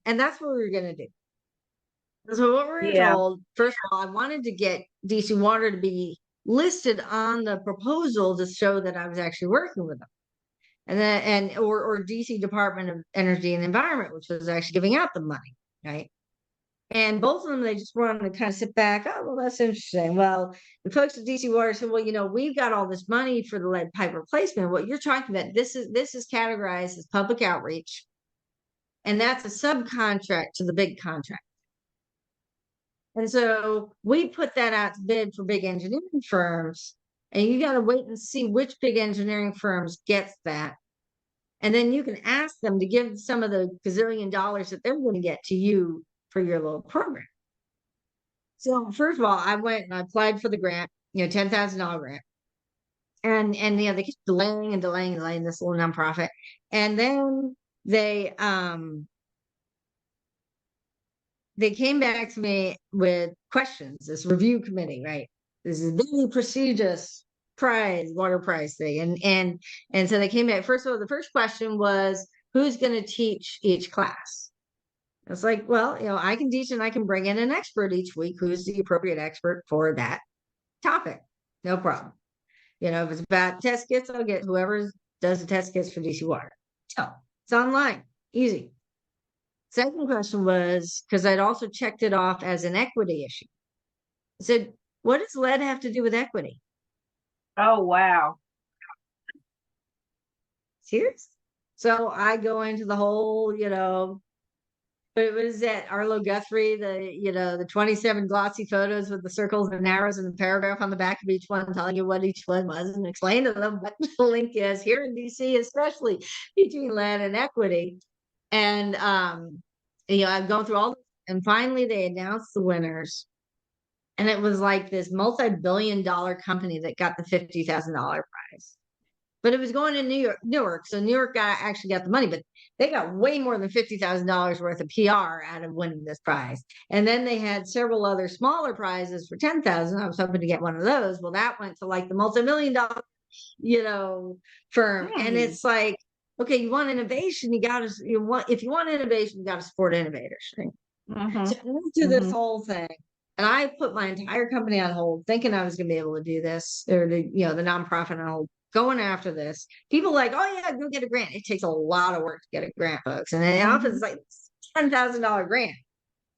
that's what we were gonna do. So what we were Yeah. told, first of all, I wanted to get DC Water to be listed on the proposal to show that I was actually working with them. And then or DC Department of Energy and Environment, which was actually giving out the money, right? And both of them, they just wanted to kind of sit back. Oh, well, that's interesting. Well, the folks at DC Water said, well, we've got all this money for the lead pipe replacement. What you're talking about, this is categorized as public outreach. And that's a subcontract to the big contract. And so we put that out to bid for big engineering firms. And you got to wait and see which big engineering firms gets that. And then you can ask them to give some of the gazillion dollars that they're going to get to you for your little program. So first of all, I went and I applied for the grant, $10,000 grant. And they kept delaying and delaying and delaying this little nonprofit. And then they came back to me with questions, this review committee, right? This is very prestigious water prize thing. And so they came back. First of all, the first question was, who's going to teach each class? It's like, well, I can teach and I can bring in an expert each week who's the appropriate expert for that topic. No problem. If it's about test kits, I'll get whoever does the test kits for DC Water. So it's online, easy. Second question was, because I'd also checked it off as an equity issue. I said, what does lead have to do with equity? Oh, wow. Serious? So I go into the whole, but it was at Arlo Guthrie, the 27 glossy photos with the circles and arrows and the paragraph on the back of each one telling you what each one was and explain to them what the link is here in DC, especially between lead and equity. And I've gone through all this, and finally they announced the winners. And it was like this multi-billion-dollar company that got the $50,000 prize. But it was going to Newark. So New York actually got the money, but they got way more than $50,000 worth of PR out of winning this prize. And then they had several other smaller prizes for $10,000. I was hoping to get one of those. Well, that went to like the multi-million-dollar, firm. And it's like, okay, you want innovation, if you want innovation, you got to support innovators. Right? So I went through this whole thing. And I put my entire company on hold, thinking I was going to be able to do this, or the nonprofit on hold, going after this. People like, oh yeah, go get a grant. It takes a lot of work to get a grant, folks. And then often it's like $10,000 grant,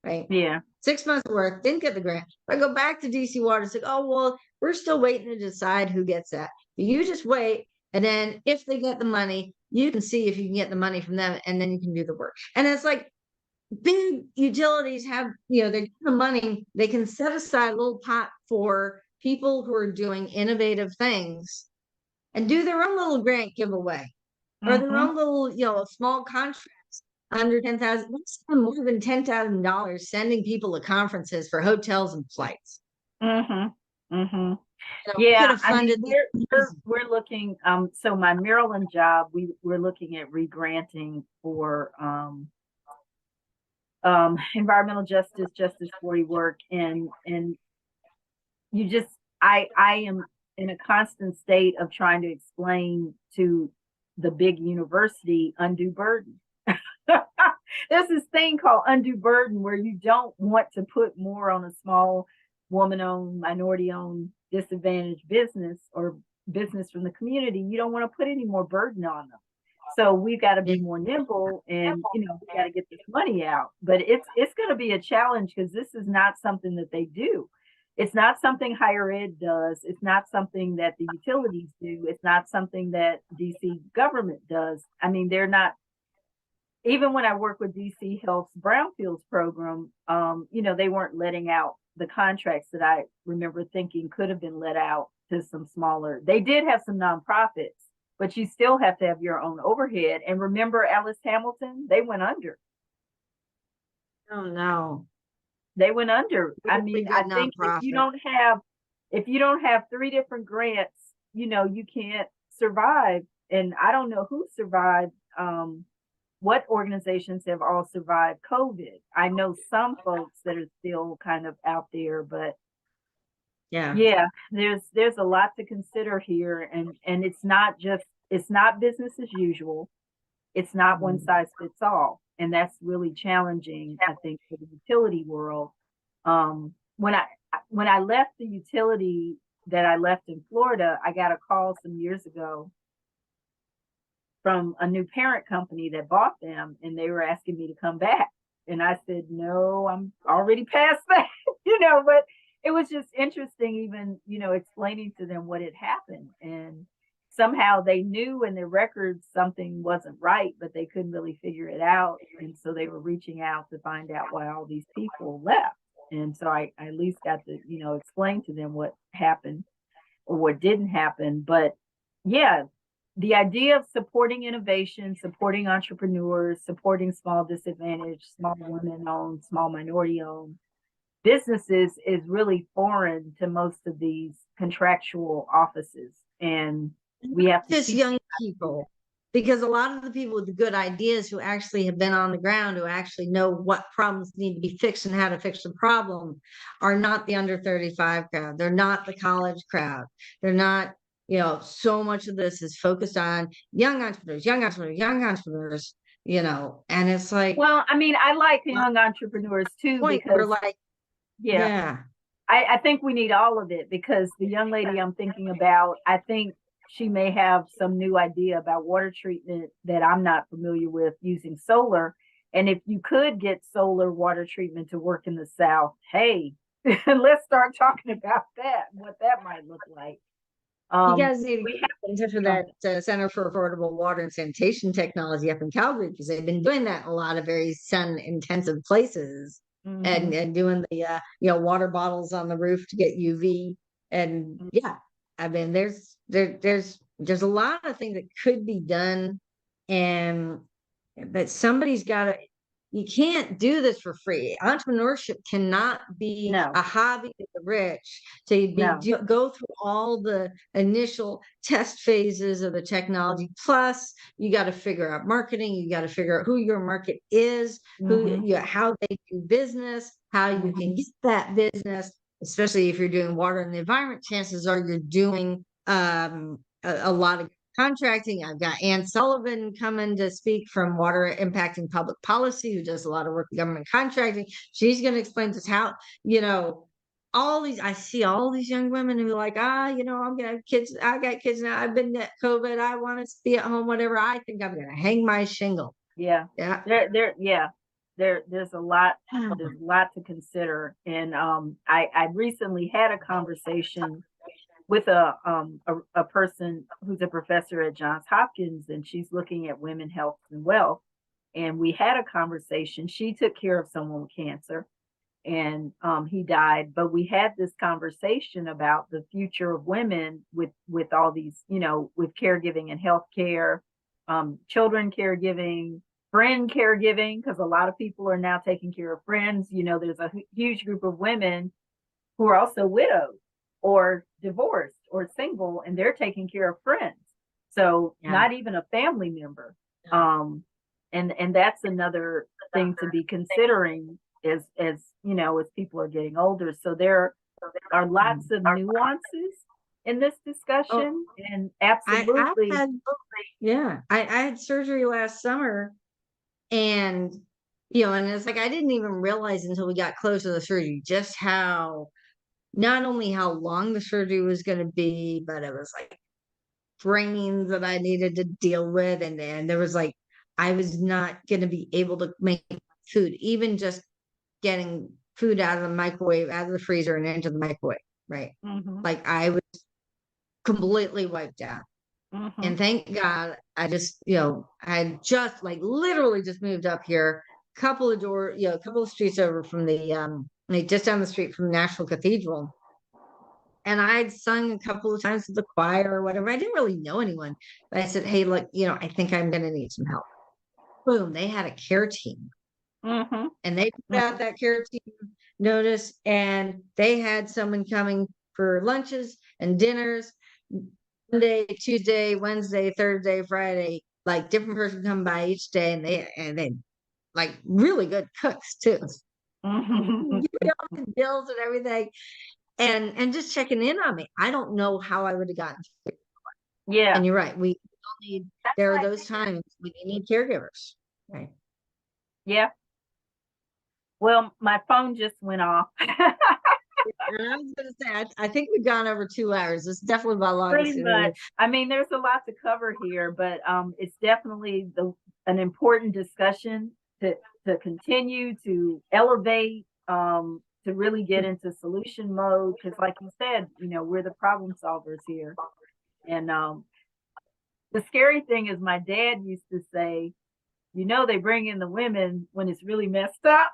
right? Yeah. 6 months of work, didn't get the grant. I go back to DC Water, it's like, oh, well, we're still waiting to decide who gets that. You just wait. And then if they get the money, you can see if you can get the money from them, and then you can do the work. And it's like, big utilities have, they get the money, they can set aside a little pot for people who are doing innovative things and do their own little grant giveaway or their own little, small contracts under 10,000. Let's spend more than $10,000 sending people to conferences for hotels and flights. Yeah, I mean, we're looking, so my Maryland job, we're looking at regranting for, environmental justice 40 work, and you just, I am in a constant state of trying to explain to the big university undue burden. There's this thing called undue burden where you don't want to put more on a small woman-owned, minority-owned, disadvantaged business or business from the community. You don't want to put any more burden on them. So we've got to be more nimble, and we got to get this money out. But it's going to be a challenge because this is not something that they do. It's not something higher ed does. It's not something that the utilities do. It's not something that DC government does. I mean, they're not. Even when I work with DC Health's Brownfields program, they weren't letting out the contracts that I remember thinking could have been let out to some smaller. They did have some nonprofits, but you still have to have your own overhead. And remember Alice Hamilton? They went under. Oh no. They went under. I mean, I think if you don't have 3 different grants, you can't survived, and I don't know who survived, what organizations have all survived COVID. I know some folks that are still kind of out there, but Yeah. yeah, there's a lot to consider here, and it's not business as usual. It's not one size fits all, and that's really challenging, I think, for the utility world. When I left the utility that I left in Florida, I got a call some years ago from a new parent company that bought them, and they were asking me to come back. And I said, no, I'm already past that, but it was just interesting, even, explaining to them what had happened. And somehow they knew in their records something wasn't right, but they couldn't really figure it out. And so they were reaching out to find out why all these people left. And so I at least got to, explain to them what happened or what didn't happen. But yeah, the idea of supporting innovation, supporting entrepreneurs, supporting small disadvantaged, small women-owned, small minority-owned businesses is really foreign to most of these contractual offices. And we have to Just teach young people, because a lot of the people with the good ideas who actually have been on the ground, who actually know what problems need to be fixed and how to fix the problem, are not the under 35 crowd. They're not the college crowd. They're not, so much of this is focused on young entrepreneurs, young entrepreneurs, young entrepreneurs, and it's like, well, I mean, I like young entrepreneurs too, point we're because like, yeah, yeah, I think we need all of it, because the young lady I'm thinking about, I think she may have some new idea about water treatment that I'm not familiar with, using solar. And if you could get solar water treatment to work in the South, hey, let's start talking about that, what that might look like. you guys need to We get in touch with that Center for Affordable Water and Sanitation Technology up in Calgary, because they've been doing that in a lot of very sun intensive places, have, and doing the water bottles on the roof to get UV. And yeah, I mean there's a lot of things that could be done, and but somebody's got to, you can't do this for free. Entrepreneurship cannot be no, a hobby of the rich. So you'd no. go through all the initial test phases of the technology. Plus, you got to figure out marketing. You got to figure out who your market is, Mhm, how they do business, how you can get that business. Especially if you're doing water and the environment, chances are you're doing a lot of contracting. I've got Ann Sullivan coming to speak from Water Impacting Public Policy, who does a lot of work with government contracting. She's going to explain to us how, all these, I see all these young women who are like, I'm gonna have kids. I got kids now. I've been at COVID. I want to be at home, whatever. I think I'm gonna hang my shingle. yeah. Yeah. Yeah. There's a lot, there's a lot to consider. And I recently had a conversation with a person who's a professor at Johns Hopkins, and she's looking at women health and wealth. And we had a conversation. She took care of someone with cancer, and he died. But we had this conversation about the future of women with all these, with caregiving and healthcare, children caregiving, friend caregiving, because a lot of people are now taking care of friends. There's a huge group of women who are also widowed or divorced or single, and they're taking care of friends. So Yeah. not even a family member. And that's another thing to be considering as people are getting older. So there are lots of nuances in this discussion, and absolutely. I had surgery last summer, and and it's like I didn't even realize until we got close to the surgery just how, not only how long the surgery was going to be, but it was like brains that I needed to deal with. And then there was like, I was not going to be able to make food, even just getting food out of the microwave, out of the freezer and into the microwave. Right. Like I was completely wiped out. And thank God I just, I had just like literally just moved up here, couple of a couple of streets over from like just down the street from Nashville Cathedral. And I'd sung a couple of times with the choir or whatever. I didn't really know anyone, but I said, hey, look, I think I'm going to need some help. Boom, they had a care team. And they put out that care team notice, and they had someone coming for lunches and dinners Monday, Tuesday, Wednesday, Thursday, Friday, like different person come by each day, and they like really good cooks too. Mhm. Give me all the bills and everything, and just checking in on me. I don't know how I would have gotten through. Yeah, And you're right. We all need. that's There are what I those figured. times when you need caregivers. Right. Yeah. Well, my phone just went off. And I was going to say, I think we've gone over 2 hours. It's definitely my Pretty longest interview. much. I mean, there's a lot to cover here, but it's definitely an important discussion to continue to elevate, to really get into solution mode. Because, like you said, we're the problem solvers here. And the scary thing is, my dad used to say, they bring in the women when it's really messed up.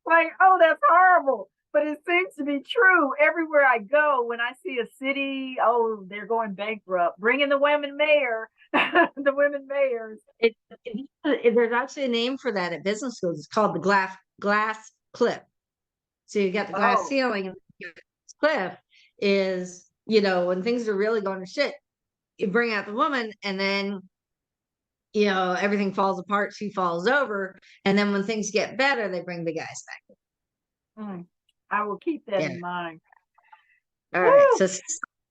Like, oh, that's horrible. But it seems to be true everywhere I go. When I see a city, oh, they're going bankrupt. Bring in the women mayor, the women mayors. There's actually a name for that at business schools. It's called the glass cliff. So you got the glass Oh, ceiling, and the cliff is, when things are really going to shit, you bring out the woman, and then everything falls apart, she falls over, and then when things get better, they bring the guys back. I will keep that Yeah. in mind. All right. Woo! So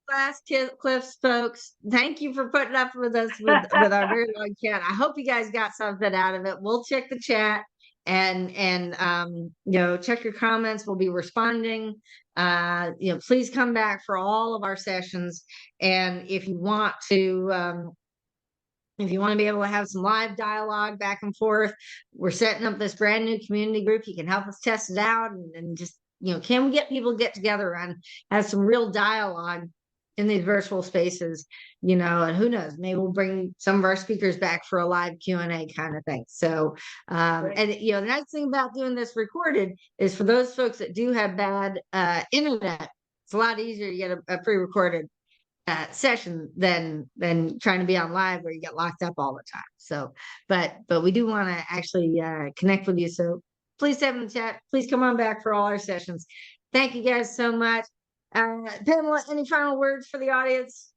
glass cliffs, folks. Thank you for putting up with us with our very long chat. I hope you guys got something out of it. We'll check the chat and check your comments. We'll be responding. Please come back for all of our sessions. And if you want to be able to have some live dialogue back and forth, we're setting up this brand new community group. You can help us test it out and just, can we get people to get together and have some real dialogue in these virtual spaces, and who knows, maybe we'll bring some of our speakers back for a live Q&A kind of thing. So, and the nice thing about doing this recorded is for those folks that do have bad internet, it's a lot easier to get a pre-recorded session than trying to be on live where you get locked up all the time. So, but we do want to actually connect with you. So please have in the chat. Please come on back for all our sessions. Thank you guys so much. Pamela, any final words for the audience?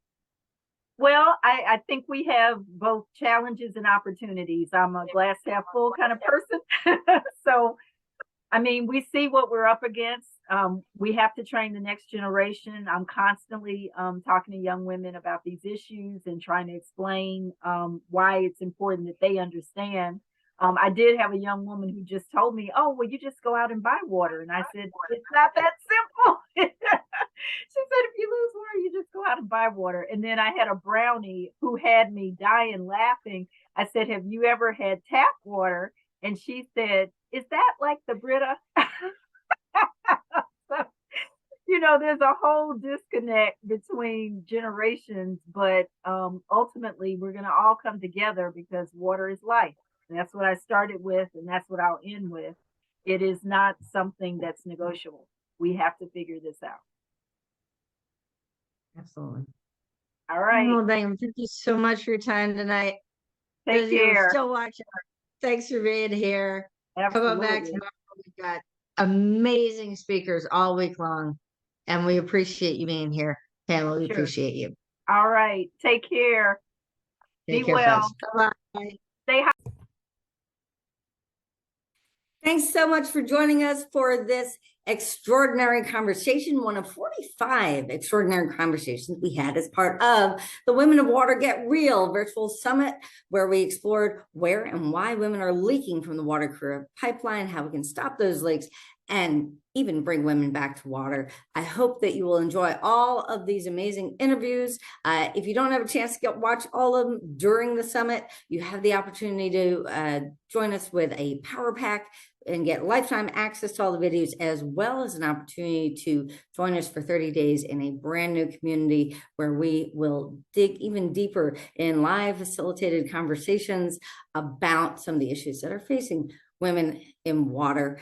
Well, I think we have both challenges and opportunities. I'm a glass half full kind of person. So, I mean, we see what we're up against. We have to train the next generation. I'm constantly talking to young women about these issues and trying to explain why it's important that they understand. I did have a young woman who just told me, oh, well, you just go out and buy water. And I said, it's not that simple. She said, if you lose water, you just go out and buy water. And then I had a brownie who had me dying laughing. I said, have you ever had tap water? And she said, is that like the Brita? So, there's a whole disconnect between generations, but ultimately we're going to all come together because water is life. And that's what I started with, and that's what I'll end with. It is not something that's negotiable. We have to figure this out. Absolutely. All right. Well, Bingham, thank you so much for your time tonight. Take care. Still watching. Thanks for being here. Absolutely. Come on back tomorrow. We've got amazing speakers all week long, and we appreciate you being here. Pamela, we appreciate you. All right. Take care. Take Be care, well. Bye-bye. Stay high. Thanks so much for joining us for this extraordinary conversation, one of 45 extraordinary conversations we had as part of the Women of Water Get Real virtual summit, where we explored where and why women are leaking from the water career pipeline, how we can stop those leaks, and even bring women back to water. I hope that you will enjoy all of these amazing interviews. If you don't have a chance to watch all of them during the summit, you have the opportunity to join us with a power pack and get lifetime access to all the videos, as well as an opportunity to join us for 30 days in a brand new community where we will dig even deeper in live facilitated conversations about some of the issues that are facing women in water.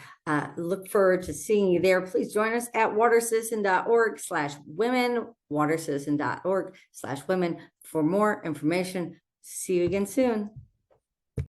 Look forward to seeing you there. Please join us at watercitizen.org/women, watercitizen.org/women for more information. See you again soon.